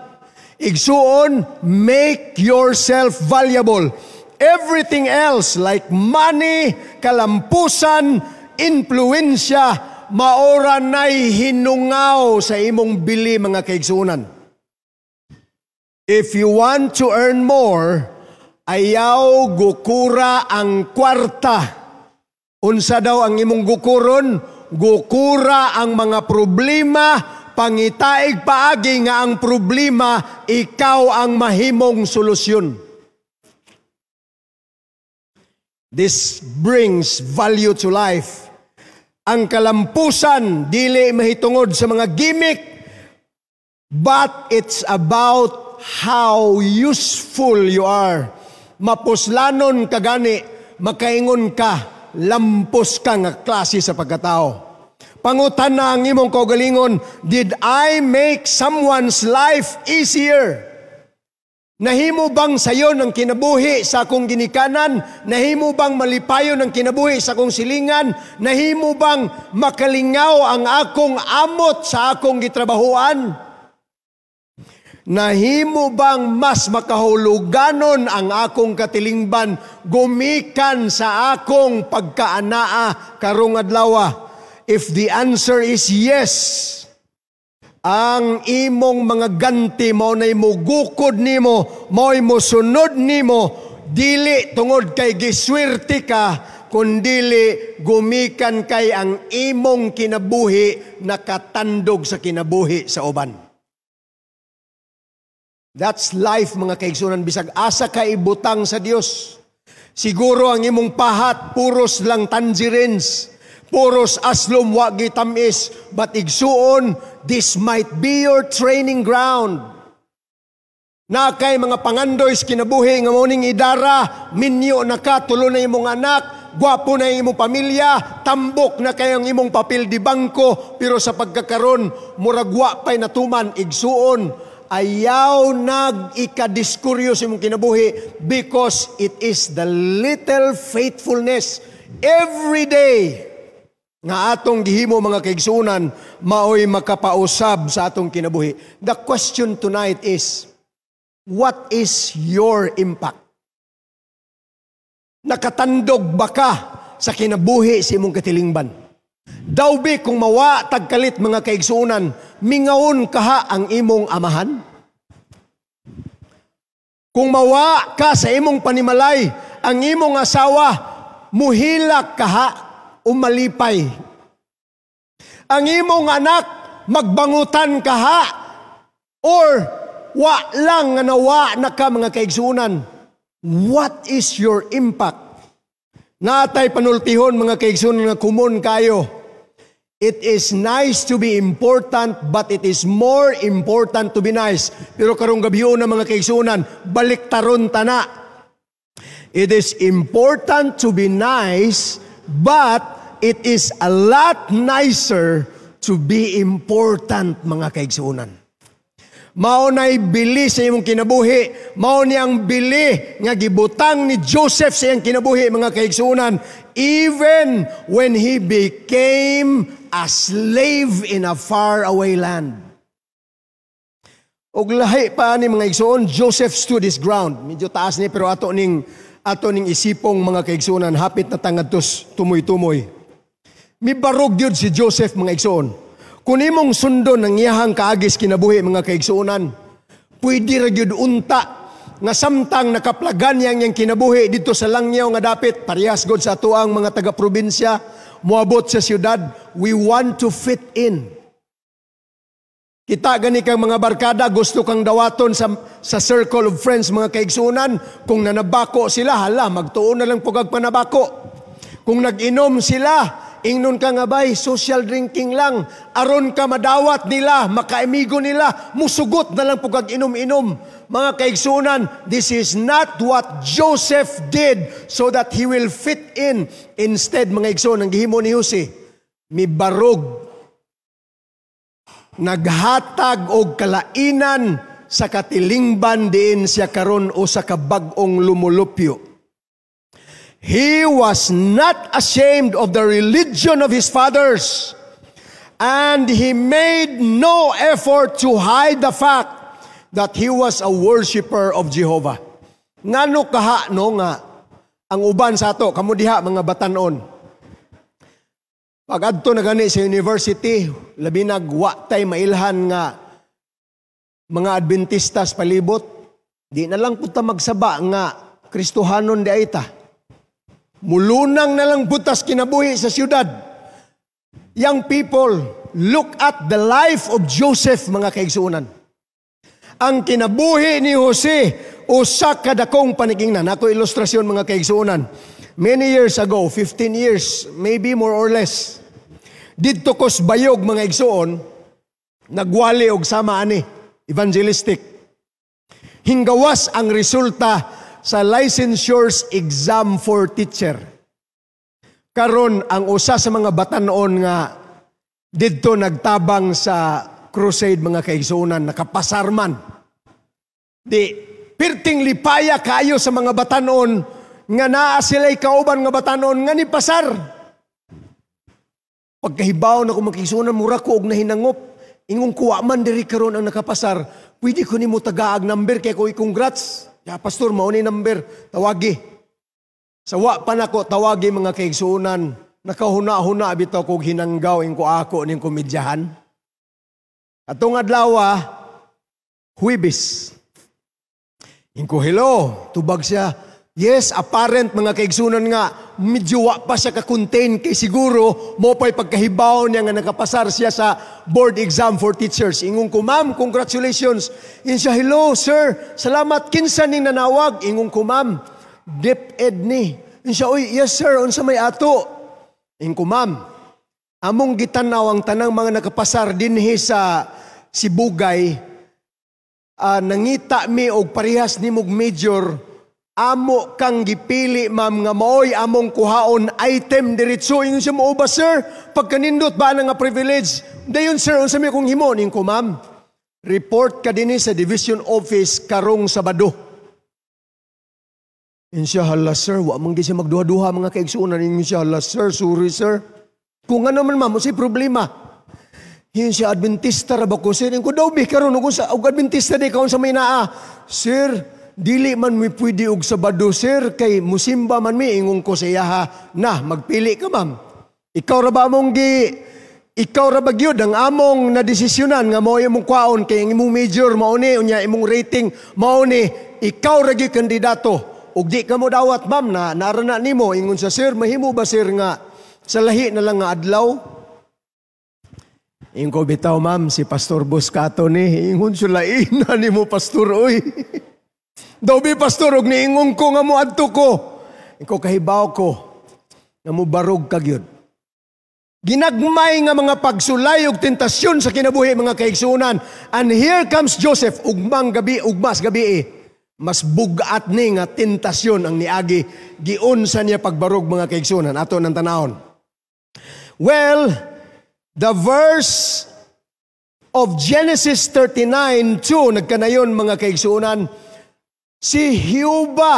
Igsuon, make yourself valuable. Everything else like money, kalampusan, influensya, maora na'y hinungaw sa imong bili mga kaigsuunan. If you want to earn more, ayaw gukura ang kwarta. Unsa daw ang imong gukuron? Gukura ang mga problema, pangitaig paagi nga ang problema, ikaw ang mahimong solusyon. This brings value to life. Ang kalampusan, dili mahitungod sa mga gimmick, but it's about how useful you are. Mapuslanon ka gani, makaingon ka, lampos ka nga klase sa pagkatao. Pangutan na ang imong kaugalingon, did I make someone's life easier? Nahimo bang sayon ang kinabuhi sa akong ginikanan? Nahimo bang malipayon ang kinabuhi sa akong silingan? Nahimo bang makalingaw ang akong amot sa akong gitrabahuan? Nahimo bang mas makahuluganon ang akong katilingban gumikan sa akong pagkaanaa karong adlaw? If the answer is yes, ang imong mga ganti mao nay mugukod nimo, mao'y mosunod nimo, dili tungod kay giswerte ka, kundili gumikan kay ang imong kinabuhi nakatandog sa kinabuhi sa uban. That's life mga kaigsunan, bisag asa ka ibutang sa Dios. Siguro ang imong pahat puros lang tangerines, puros aslom wa gitamis, but igsuon, this might be your training ground. Na kay mga pangandoy sa kinabuhi nga moning idara, minyo na ka, tulo na imong anak, gwapo na imong pamilya, tambok na kay ang imong papel di bangko, pero sa pagkakaron, muragwa pa'y natuman, igsuon, ayaw nag-ikadiskuryo sa imong kinabuhi because it is the little faithfulness every day nga atong gihimo mga kaigsuunan, mao'y makapausab sa atong kinabuhi. The question tonight is, what is your impact? Nakatandog ba ka sa kinabuhi sa imong katilingban? Dawbi kung mawa tagkalit mga kaigsuunan, mingawon kaha ang imong amahan? Kung mawa ka sa imong panimalay, ang imong asawa, muhilak kaha umalipay. Ang imong anak, magbangutan kaha, or wa lang nga nawa na ka mga kaigsuunan. What is your impact? Natay panultihon mga kaigsuunan nga kumon kayo. It is nice to be important, but it is more important to be nice. Pero karong gabiyon na mga kaigsuunan, baliktaron tana. It is important to be nice, but it is a lot nicer to be important, mga kaigsuunan. Mao na'y bili sa imong kinabuhi. Mao niyang bili nga gibutang ni Joseph sa iyang kinabuhi, mga kaigsuunan. Even when he became a slave in a faraway land. Og lahi pa ni mga igsuon, Joseph stood his ground. Medyo taas ni pero ato ning ato ning isipong mga kaigsuonan hapit na tangadtos tumoy-tumoy. Mibarog gyud si Joseph mga igsoon. Kung imong sundon ang iyahang kaagis kinabuhi mga kaigsuonan, pwede ra gyud unta nga samtang nakaplagan yang kinabuhi dito sa langyaw nga dapit parehas gud sa atuang mga taga-probinsya moabot sa siyudad. We want to fit in. Kita gani kang mga barkada, gusto kang dawaton sa circle of friends mga kaigsuonan. Kung nanabako sila, hala, magtuon na lang pugag panabako. Kung nag-inom sila, ingnon ka nga bay, social drinking lang. Aron ka madawat nila, makaimigo nila, musugot na lang pugag inom-inom. Mga kaigsuonan, this is not what Joseph did so that he will fit in. Instead, mga igsoon, ang gihimo ni Jose, mibarog, naghatag og kalainan sa katilingban diin siya karon o sa kabag-ong lumulupyo. He was not ashamed of the religion of his fathers, and he made no effort to hide the fact that he was a worshiper of Jehovah. Ngano kaha no nga ang uban sa ato kamo diha mga batan-on. Pag adto na gani sa university, labi nagwa tay mailhan nga mga Adventistas palibot, di na lang puta magsaba nga Kristohanon di ay ta. Mulunang na lang butas kinabuhi sa siyudad. Young people, look at the life of Joseph mga kaigsuonan. Ang kinabuhi ni Jose, usa ka dakong panigingnan. Ako ilustrasyon mga kaigsuonan. Many years ago, 15 years, maybe more or less, didto kos bayog mga igsuon, nagwali og sama ani, evangelistic. Hinggawas ang resulta sa licensures exam for teacher. Karon ang usa sa mga batan-on nga didto nagtabang sa crusade mga kaigsuonan, nakapasarman. Di, pirting lipaya kayo sa mga batan-on nga naa sila'y kauban nga batan-on nga ni pasar. Pagkahibaw na kung makisunan, mura ko og nahinangop. Ingong kuwa man diri karon ang nakapasar. Pwede ko ni mo tagaag number kay ko congrats. Ya pastor, mao ni number. Tawagi. Sawa pa nako tawagi mga kaigsunan. Nakahuna-huna bitaw kog hinanggaw ing ko ako ning komedyahan. Atong adlaw, Huwebes. Ingko hello, tubag siya. Yes, apparent mga kaigsunan nga, medyo wa pa siya ka-contain kay siguro mo pa'y pagkahibaw niya nga nakapasar siya sa board exam for teachers. Ingong ko, ma'am, congratulations. Ingong siya, hello, sir, salamat, kinsa ning nanawag. Ingong ko, ma'am, DepEd ni. Ingong siya, uy, yes sir, unsa may ato. Ingong ko, ma'am, among gitanaw ang tanang mga nakapasar dinhi sa Sibugay, nangita mi og parehas ni mog major. Amo kang gipili, ma'am, nga maoy among kuhaon item diretso. Ingon siya mo ba, sir? Pagkanindot ba na nga privilege? Dayon, sir, unsa may kong himo? Ingon ko, ma'am, report ka din sa division office karong Sabado. Ingon siya, hala, sir, wa man siya magduha-duha mga kaigsuonan. Ingon siya, hala, sir, sorry, sir. Kung ano man, ma'am, si problema. Ingon siya, Adventista ra ba ko, sir? Ingon ko, daw, karon og Adventista di kaon sa may naa. Sir, dili man mi pwede og Sabado, sir, kay musimba man mi. Ingon ko sa iyaha, na, magpili ka, ma'am. Ikaw ra ba gyud ang among nadesisyonan nga mao imong kwaon kay imong major mao ni unya imong rating mao ni ikaw ra gyud kandidato. Ug di ka mo dawat, ma'am, na narana nimo. Ingon sa, sir, mahimo ba, sir, nga sa lahi na lang nga adlaw? Ingon ko, bitaw, ma'am, si Pastor Buscato ni. Ingon siya, laina nimo, pastor, oy. Dobi pastor, og niingon ko nga mo adto ko. Ikaw kahibaw ko, nga mo barog kagyod. Ginagmay nga mga pagsulay og tentasyon sa kinabuhi mga kaigsuonan. And here comes Joseph, ugmang gabi, ugmas gabi mas bugat ni nga tentasyon ang niagi. Giunsa niya pagbarog mga kaigsuonan. Ato ng tanahon. Well, the verse of Genesis 39:2, nagkanayon mga kaigsuonan, si Hiuba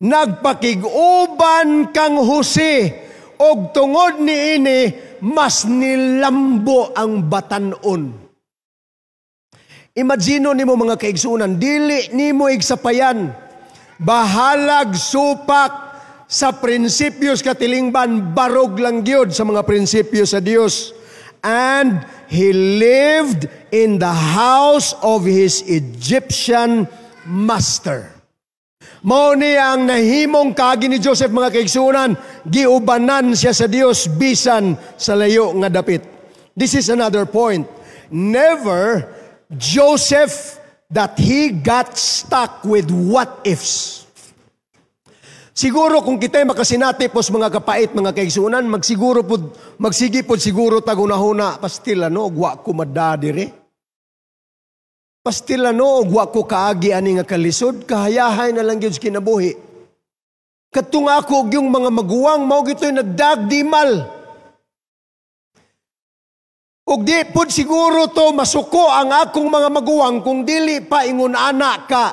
nagpakiguban kang Jose og tungod niini mas nilambo ang batan-on. Imagino nimo mga kaigsuonan, dili nimo igsapayan bahalag supak sa prinsipyos katilingban, barog lang gyud sa mga prinsipyo sa Dios. And he lived in the house of his Egyptian master. Mao ni ang nahimong kaagi ni Joseph, mga kaigsunan, giubanan siya sa Dios bisan sa layo nga dapit. This is another point. Never Joseph that he got stuck with what ifs. Siguro kung kita'y makasinati pos mga kapait, mga kaigsunan, magsigi po siguro tagunahuna, pastilano, gwa ko madadire. Pastilano, gwa ko kaagi ani nga kalisod, kahayahay na lang yun kinabuhi. Katung ako yung mga maguwang, mao gito'y nagdagdimal. Ug di pud siguro to masuko ang akong mga maguwang kung dili pa ingon ana ka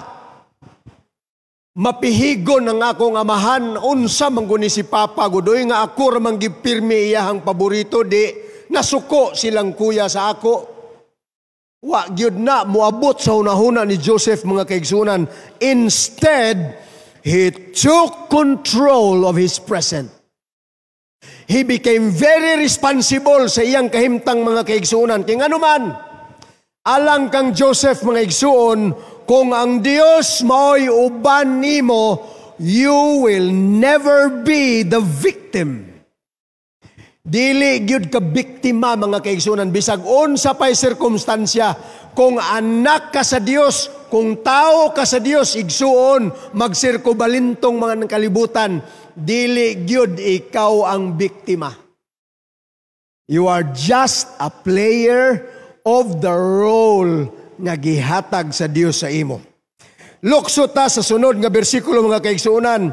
mapihigon ang akong amahan unsa man guni si Papa gudoy nga ako ra man gipirmi iyahang paborito di nasuko silang kuya sa ako. Wa gyud na moabot sa hunahuna ni Joseph, mga kaigsunan. Instead, he took control of his present. He became very responsible sa iyang kahimtang, mga kaigsunan. Kaya ano man, alang kang Joseph, mga igsuon, kung ang Dios mao'y uban nimo, you will never be the victim. Dili gyud ka biktima, mga kaigsunan, bisag unsa pay sirkumstansya. Kung anak ka sa Dios, kung tao ka sa Dios, igsuon, magsirkubalintong mga kalibutan, dili gyud ikaw ang biktima. You are just a player of the role nga gihatag sa Dios sa imo. Lukso ta sa sunod nga bersikulo, mga kaigsunan.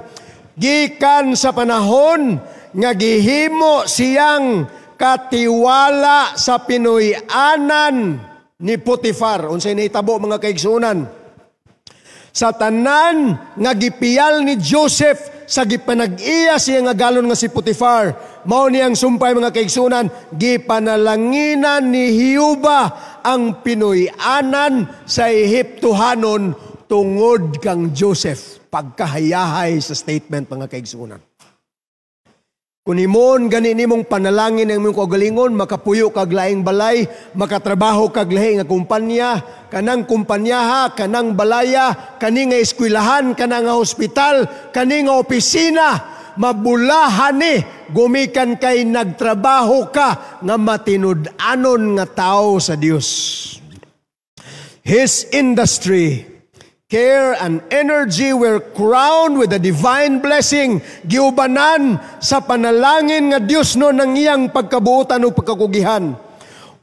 Gikan sa panahon nga gihimo siyang katiwala sa Pinoy-anan ni Potifar. Unsay nahitabo, mga kaigsunan? Sa tanan nga gipiyal ni Joseph sa gipanag-iya siya nga galon nga si Potifar, mao niyang sumpay, mga kaigsunan, gipanalanginan ni Hiuba ang Pinoy-anan sa Ehiptohanon tungod kang Joseph. Pagkahayahay sa statement, mga kaigsunan. Kung imon gani nimong panalangin ang imong kaugalingon, makapuyo kag laing balay, makatrabaho kag lahi nga kumpanya, kanang kumpanyaha, kanang balaya, kani nga eskwelahan, kanang nga hospital, kani nga opisina, mabulahan ni gumikan kay nagtrabaho ka nga matinud-anon nga tao sa Dios. His industry, care and energy were crowned with a divine blessing. Giubanan sa panalangin nga Dios no ng iyang pagkabuutan o pagkakugihan.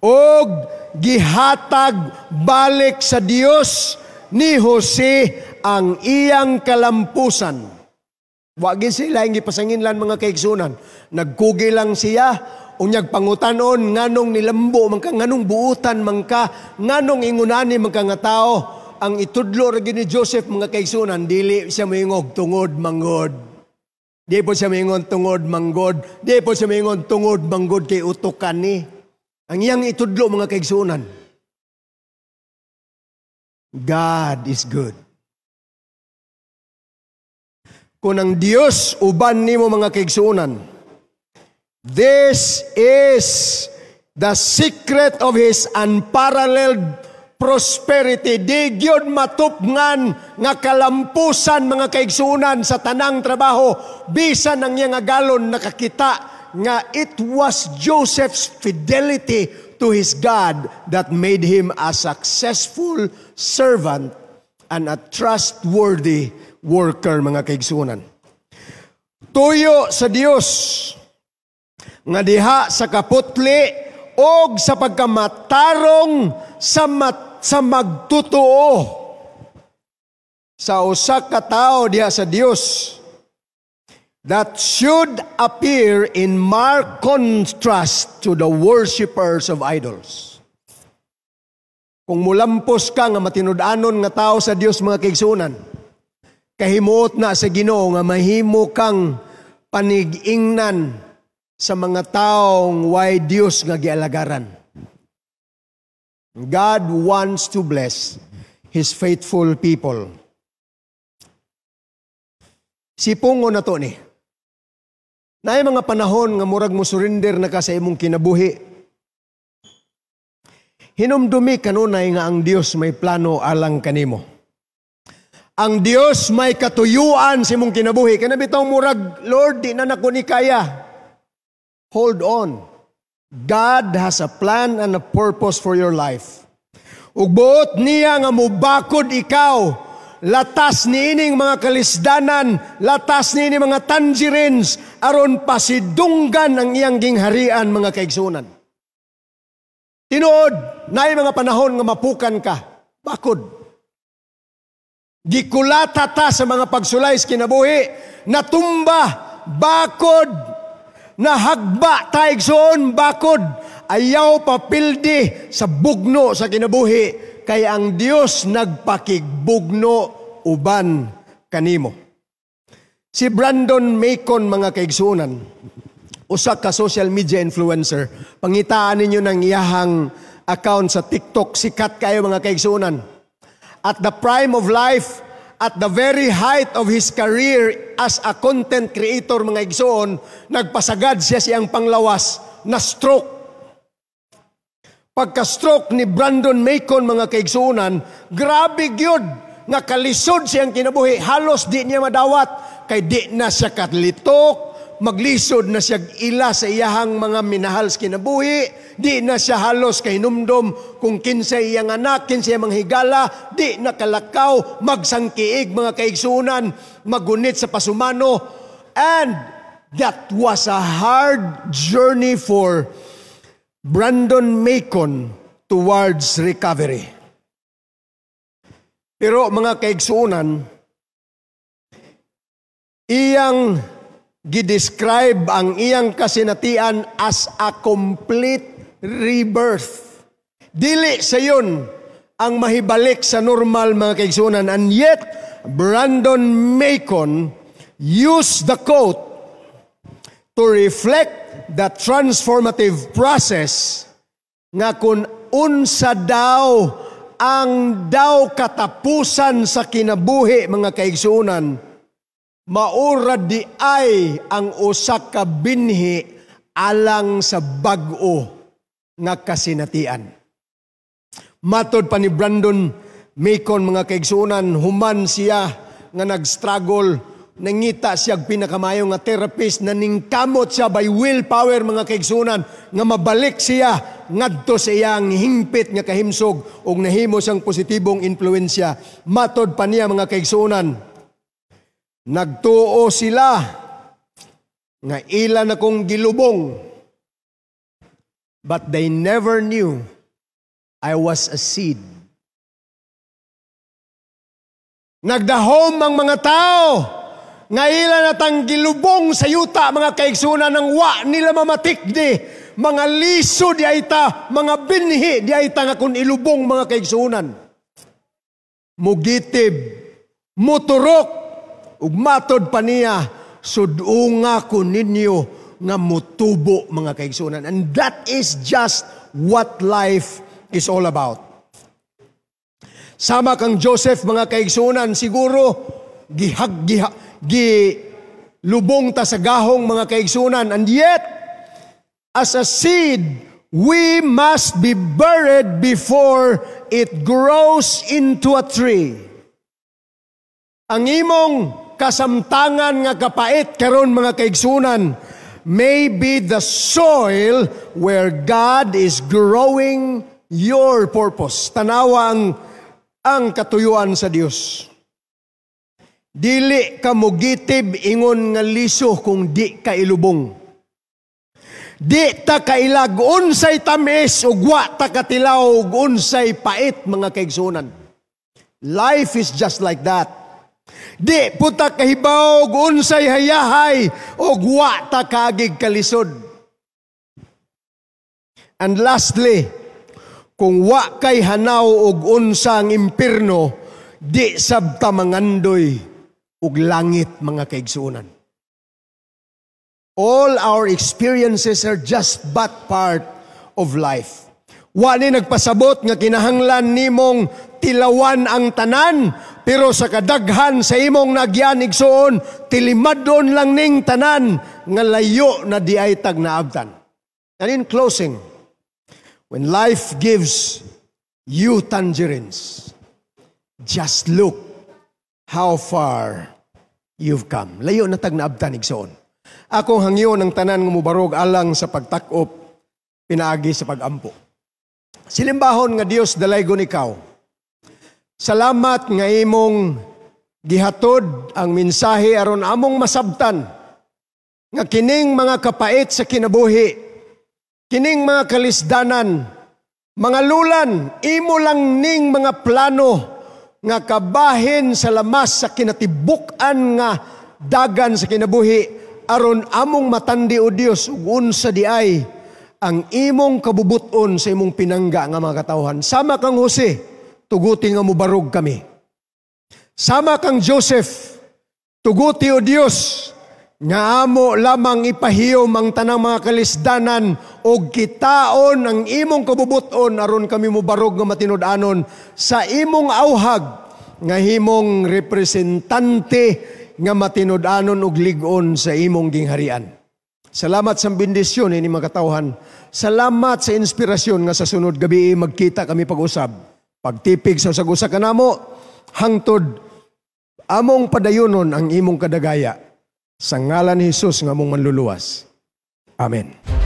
O gihatag balik sa Dios ni Jose ang iyang kalampusan. Wagin sila yung gipasanginlan, mga kaigsunan. Nagkugi lang siya, unyag pangutanon, nganong nilambo, man ka, nganong buutan, man ka, nganong ingunani, man ka nga tao. Ang itudlo rin ni Joseph, mga kaigsunan, dili siya mayingog tungod manggod. Di po siya mayingon tungod manggod. Di po siya mayingon tungod manggod kay utukan ni. Ang iyang itudlo, mga kaigsunan. God is good. Kung ang Diyos uban nimo, mga kaigsunan, this is the secret of His unparalleled prosperity. Di gyud matupngan nga kalampusan, mga kaigsunan, sa tanang trabaho. Bisan ang iyang agalon nakakita nga it was Joseph's fidelity to his God that made him a successful servant and a trustworthy worker, mga kaigsunan. Tuyo sa Dios nga diha sa kaputli og sa pagkamatarong sa magtutuo sa usa ka tawo diha sa Dios that should appear in marked contrast to the worshipers of idols. Kung mulampos ka nga matinud-anon nga tao sa Dios, mga kaigsunan, kahimuot na sa Ginoo nga mahimo kang panig-ingnan sa mga taong way Dios nga gialagaran. God wants to bless His faithful people. Sipungo na to ni. Naay mga panahon nga murag mo surrender na ka sa imong kinabuhi. Hinumdumi kanunay nga ang Dios may plano alang kanimo. Ang Dios may katuyuan sa imong kinabuhi. Kana bitaw murag, Lord, di na nako ni kaya. Hold on. God has a plan and a purpose for your life. Ug buot niya nga mubakod ikaw, latas niining mga kalisdanan, latas niining mga tangerines, aron pasidunggan ang iyang gingharian mga kaigsunan. Tinuod, naay mga panahon nga mapukan ka, bakod. Gikulata ta sa mga pagsulay sa kinabuhi, natumba, bakod, nahagba taigsoon, bakod, ayaw papildi sa bugno sa kinabuhi, kay ang Dios nagpakigbugno uban kanimo. Si Brandon Macon mga kaigsunan, usa ka social media influencer. Pangitaan ninyo ng iyahang account sa TikTok, sikat kayo mga kaigsunan. At the prime of life, at the very height of his career as a content creator mga igsoon, nagpasagad siya siyang panglawas na stroke. Pagka-stroke ni Brandon Macon mga kaigsunan, grabe gyud nga kalisod siyang kinabuhi. Halos di niya madawat kay di na siya katlitok, maglisod na siya ila sa iyahang mga minahal sa kinabuhi, di na siya halos kay numdom kung kinsay iyang anak, kinsay mga higala, di na kalakaw, magsangkiig mga kaigsunan, magunit sa pasumano. And that was a hard journey for Brandon Macon towards recovery. Pero mga kaigsuunan, iyang gidescribe ang iyang kasinatian as a complete rebirth. Dili sa yun ang mahibalik sa normal mga kaigsuunan. And yet, Brandon Macon used the quote to reflect the transformative process nga kung unsa daw ang daw katapusan sa kinabuhi mga kaigsuunan, maura di ay ang usa ka binhi alang sa bag-o nga kasinatian. Matod pa ni Brandon Macon mga kaigsuunan, human siya nga nag-struggle, nangita siya pinakamayo nga therapist, na ningkamot siya by willpower mga kaigsunan, nga mabalik siya ngadto sa iyang hingpit nga kahimsog ug nahimo siyang positibong influensya. Matod pa niya mga kaigsunan, nagtuo sila nga ila na kong gilubong, but they never knew I was a seed. Nagdahom ang mga tao nga ila natang gilubong sa yuta mga kaigsunan ng wa nila mamatikdi, mga liso di ay ta, mga binhi di ay ta nga kung ilubong mga kaigsunan. Mugitib, muturok, ug matod pa niya, sudunga ko ninyo nga mutubo mga kaigsunan. And that is just what life is all about. Sama kang Joseph mga kaigsunan, siguro lubong ta sa gahong mga kaigsunan, and yet as a seed we must be buried before it grows into a tree. Ang imong kasamtangan nga kapait karon mga kaigsunan may be the soil where God is growing your purpose. Tanawa ang katuyuan sa Dios. Dili ka mugitib ingon nga liso kung di ka ilubong. Di ta kailag unsay tamis ug wa ta katilaw ug unsay pait mga kaigsunan. Life is just like that. Di po ta kahibaw ug unsay hayahay ug wa ta kaagig kalisod. And lastly, kung wa kay hanaw ug unsa ang impierno, di sabta mangandoy ug langit mga kaigsunan. All our experiences are just but part of life. Wa ni nagpasabot nga kinahanglan nimong tilawan ang tanan, pero sa kadaghan sa imong nagyan igsoon, tilimadon lang ning tanan, nga layo na di ay tag naabtan. And in closing, when life gives you tangerines, just look how far you've come. Layo na tag naabtan igsoon. Akong hangyo ng tanan nga mubarog alang sa pagtakop, pinaagi sa pagampo. Silimbahon nga Dios dalaygon ikaw. Salamat nga imong gihatod ang mensahe aron among masabtan nga kining mga kapait sa kinabuhi, kining mga kalisdanan, mga lulan, imo lang ning mga plano nga kabahin sa lamas sa kinatibuk-an nga dagan sa kinabuhi aron among matandi o Dios ug unsa di ay ang imong kabubuton sa imong pinangga nga mga katawhan. Sama kang Jose, tuguti nga mubarog kami. Sama kang Joseph, tuguti o Dios nga amo lamang ipahiyom ang tanang mga kalisdanan o kitaon ang imong kabubuton aron kami mubarog nga matinud-anon sa imong auhag nga himong representante nga matinud-anon og lig-on sa imong gingharian. Salamat sa bendisyon ini mga katawhan. Salamat sa inspirasyon nga sa sunod gabi magkita kami pag-usab. Pagtipig sa usag-usa kanamo hangtod among padayonon ang imong kadagaya. Sa ngalan ni Jesus nga among manluluwas. Amen.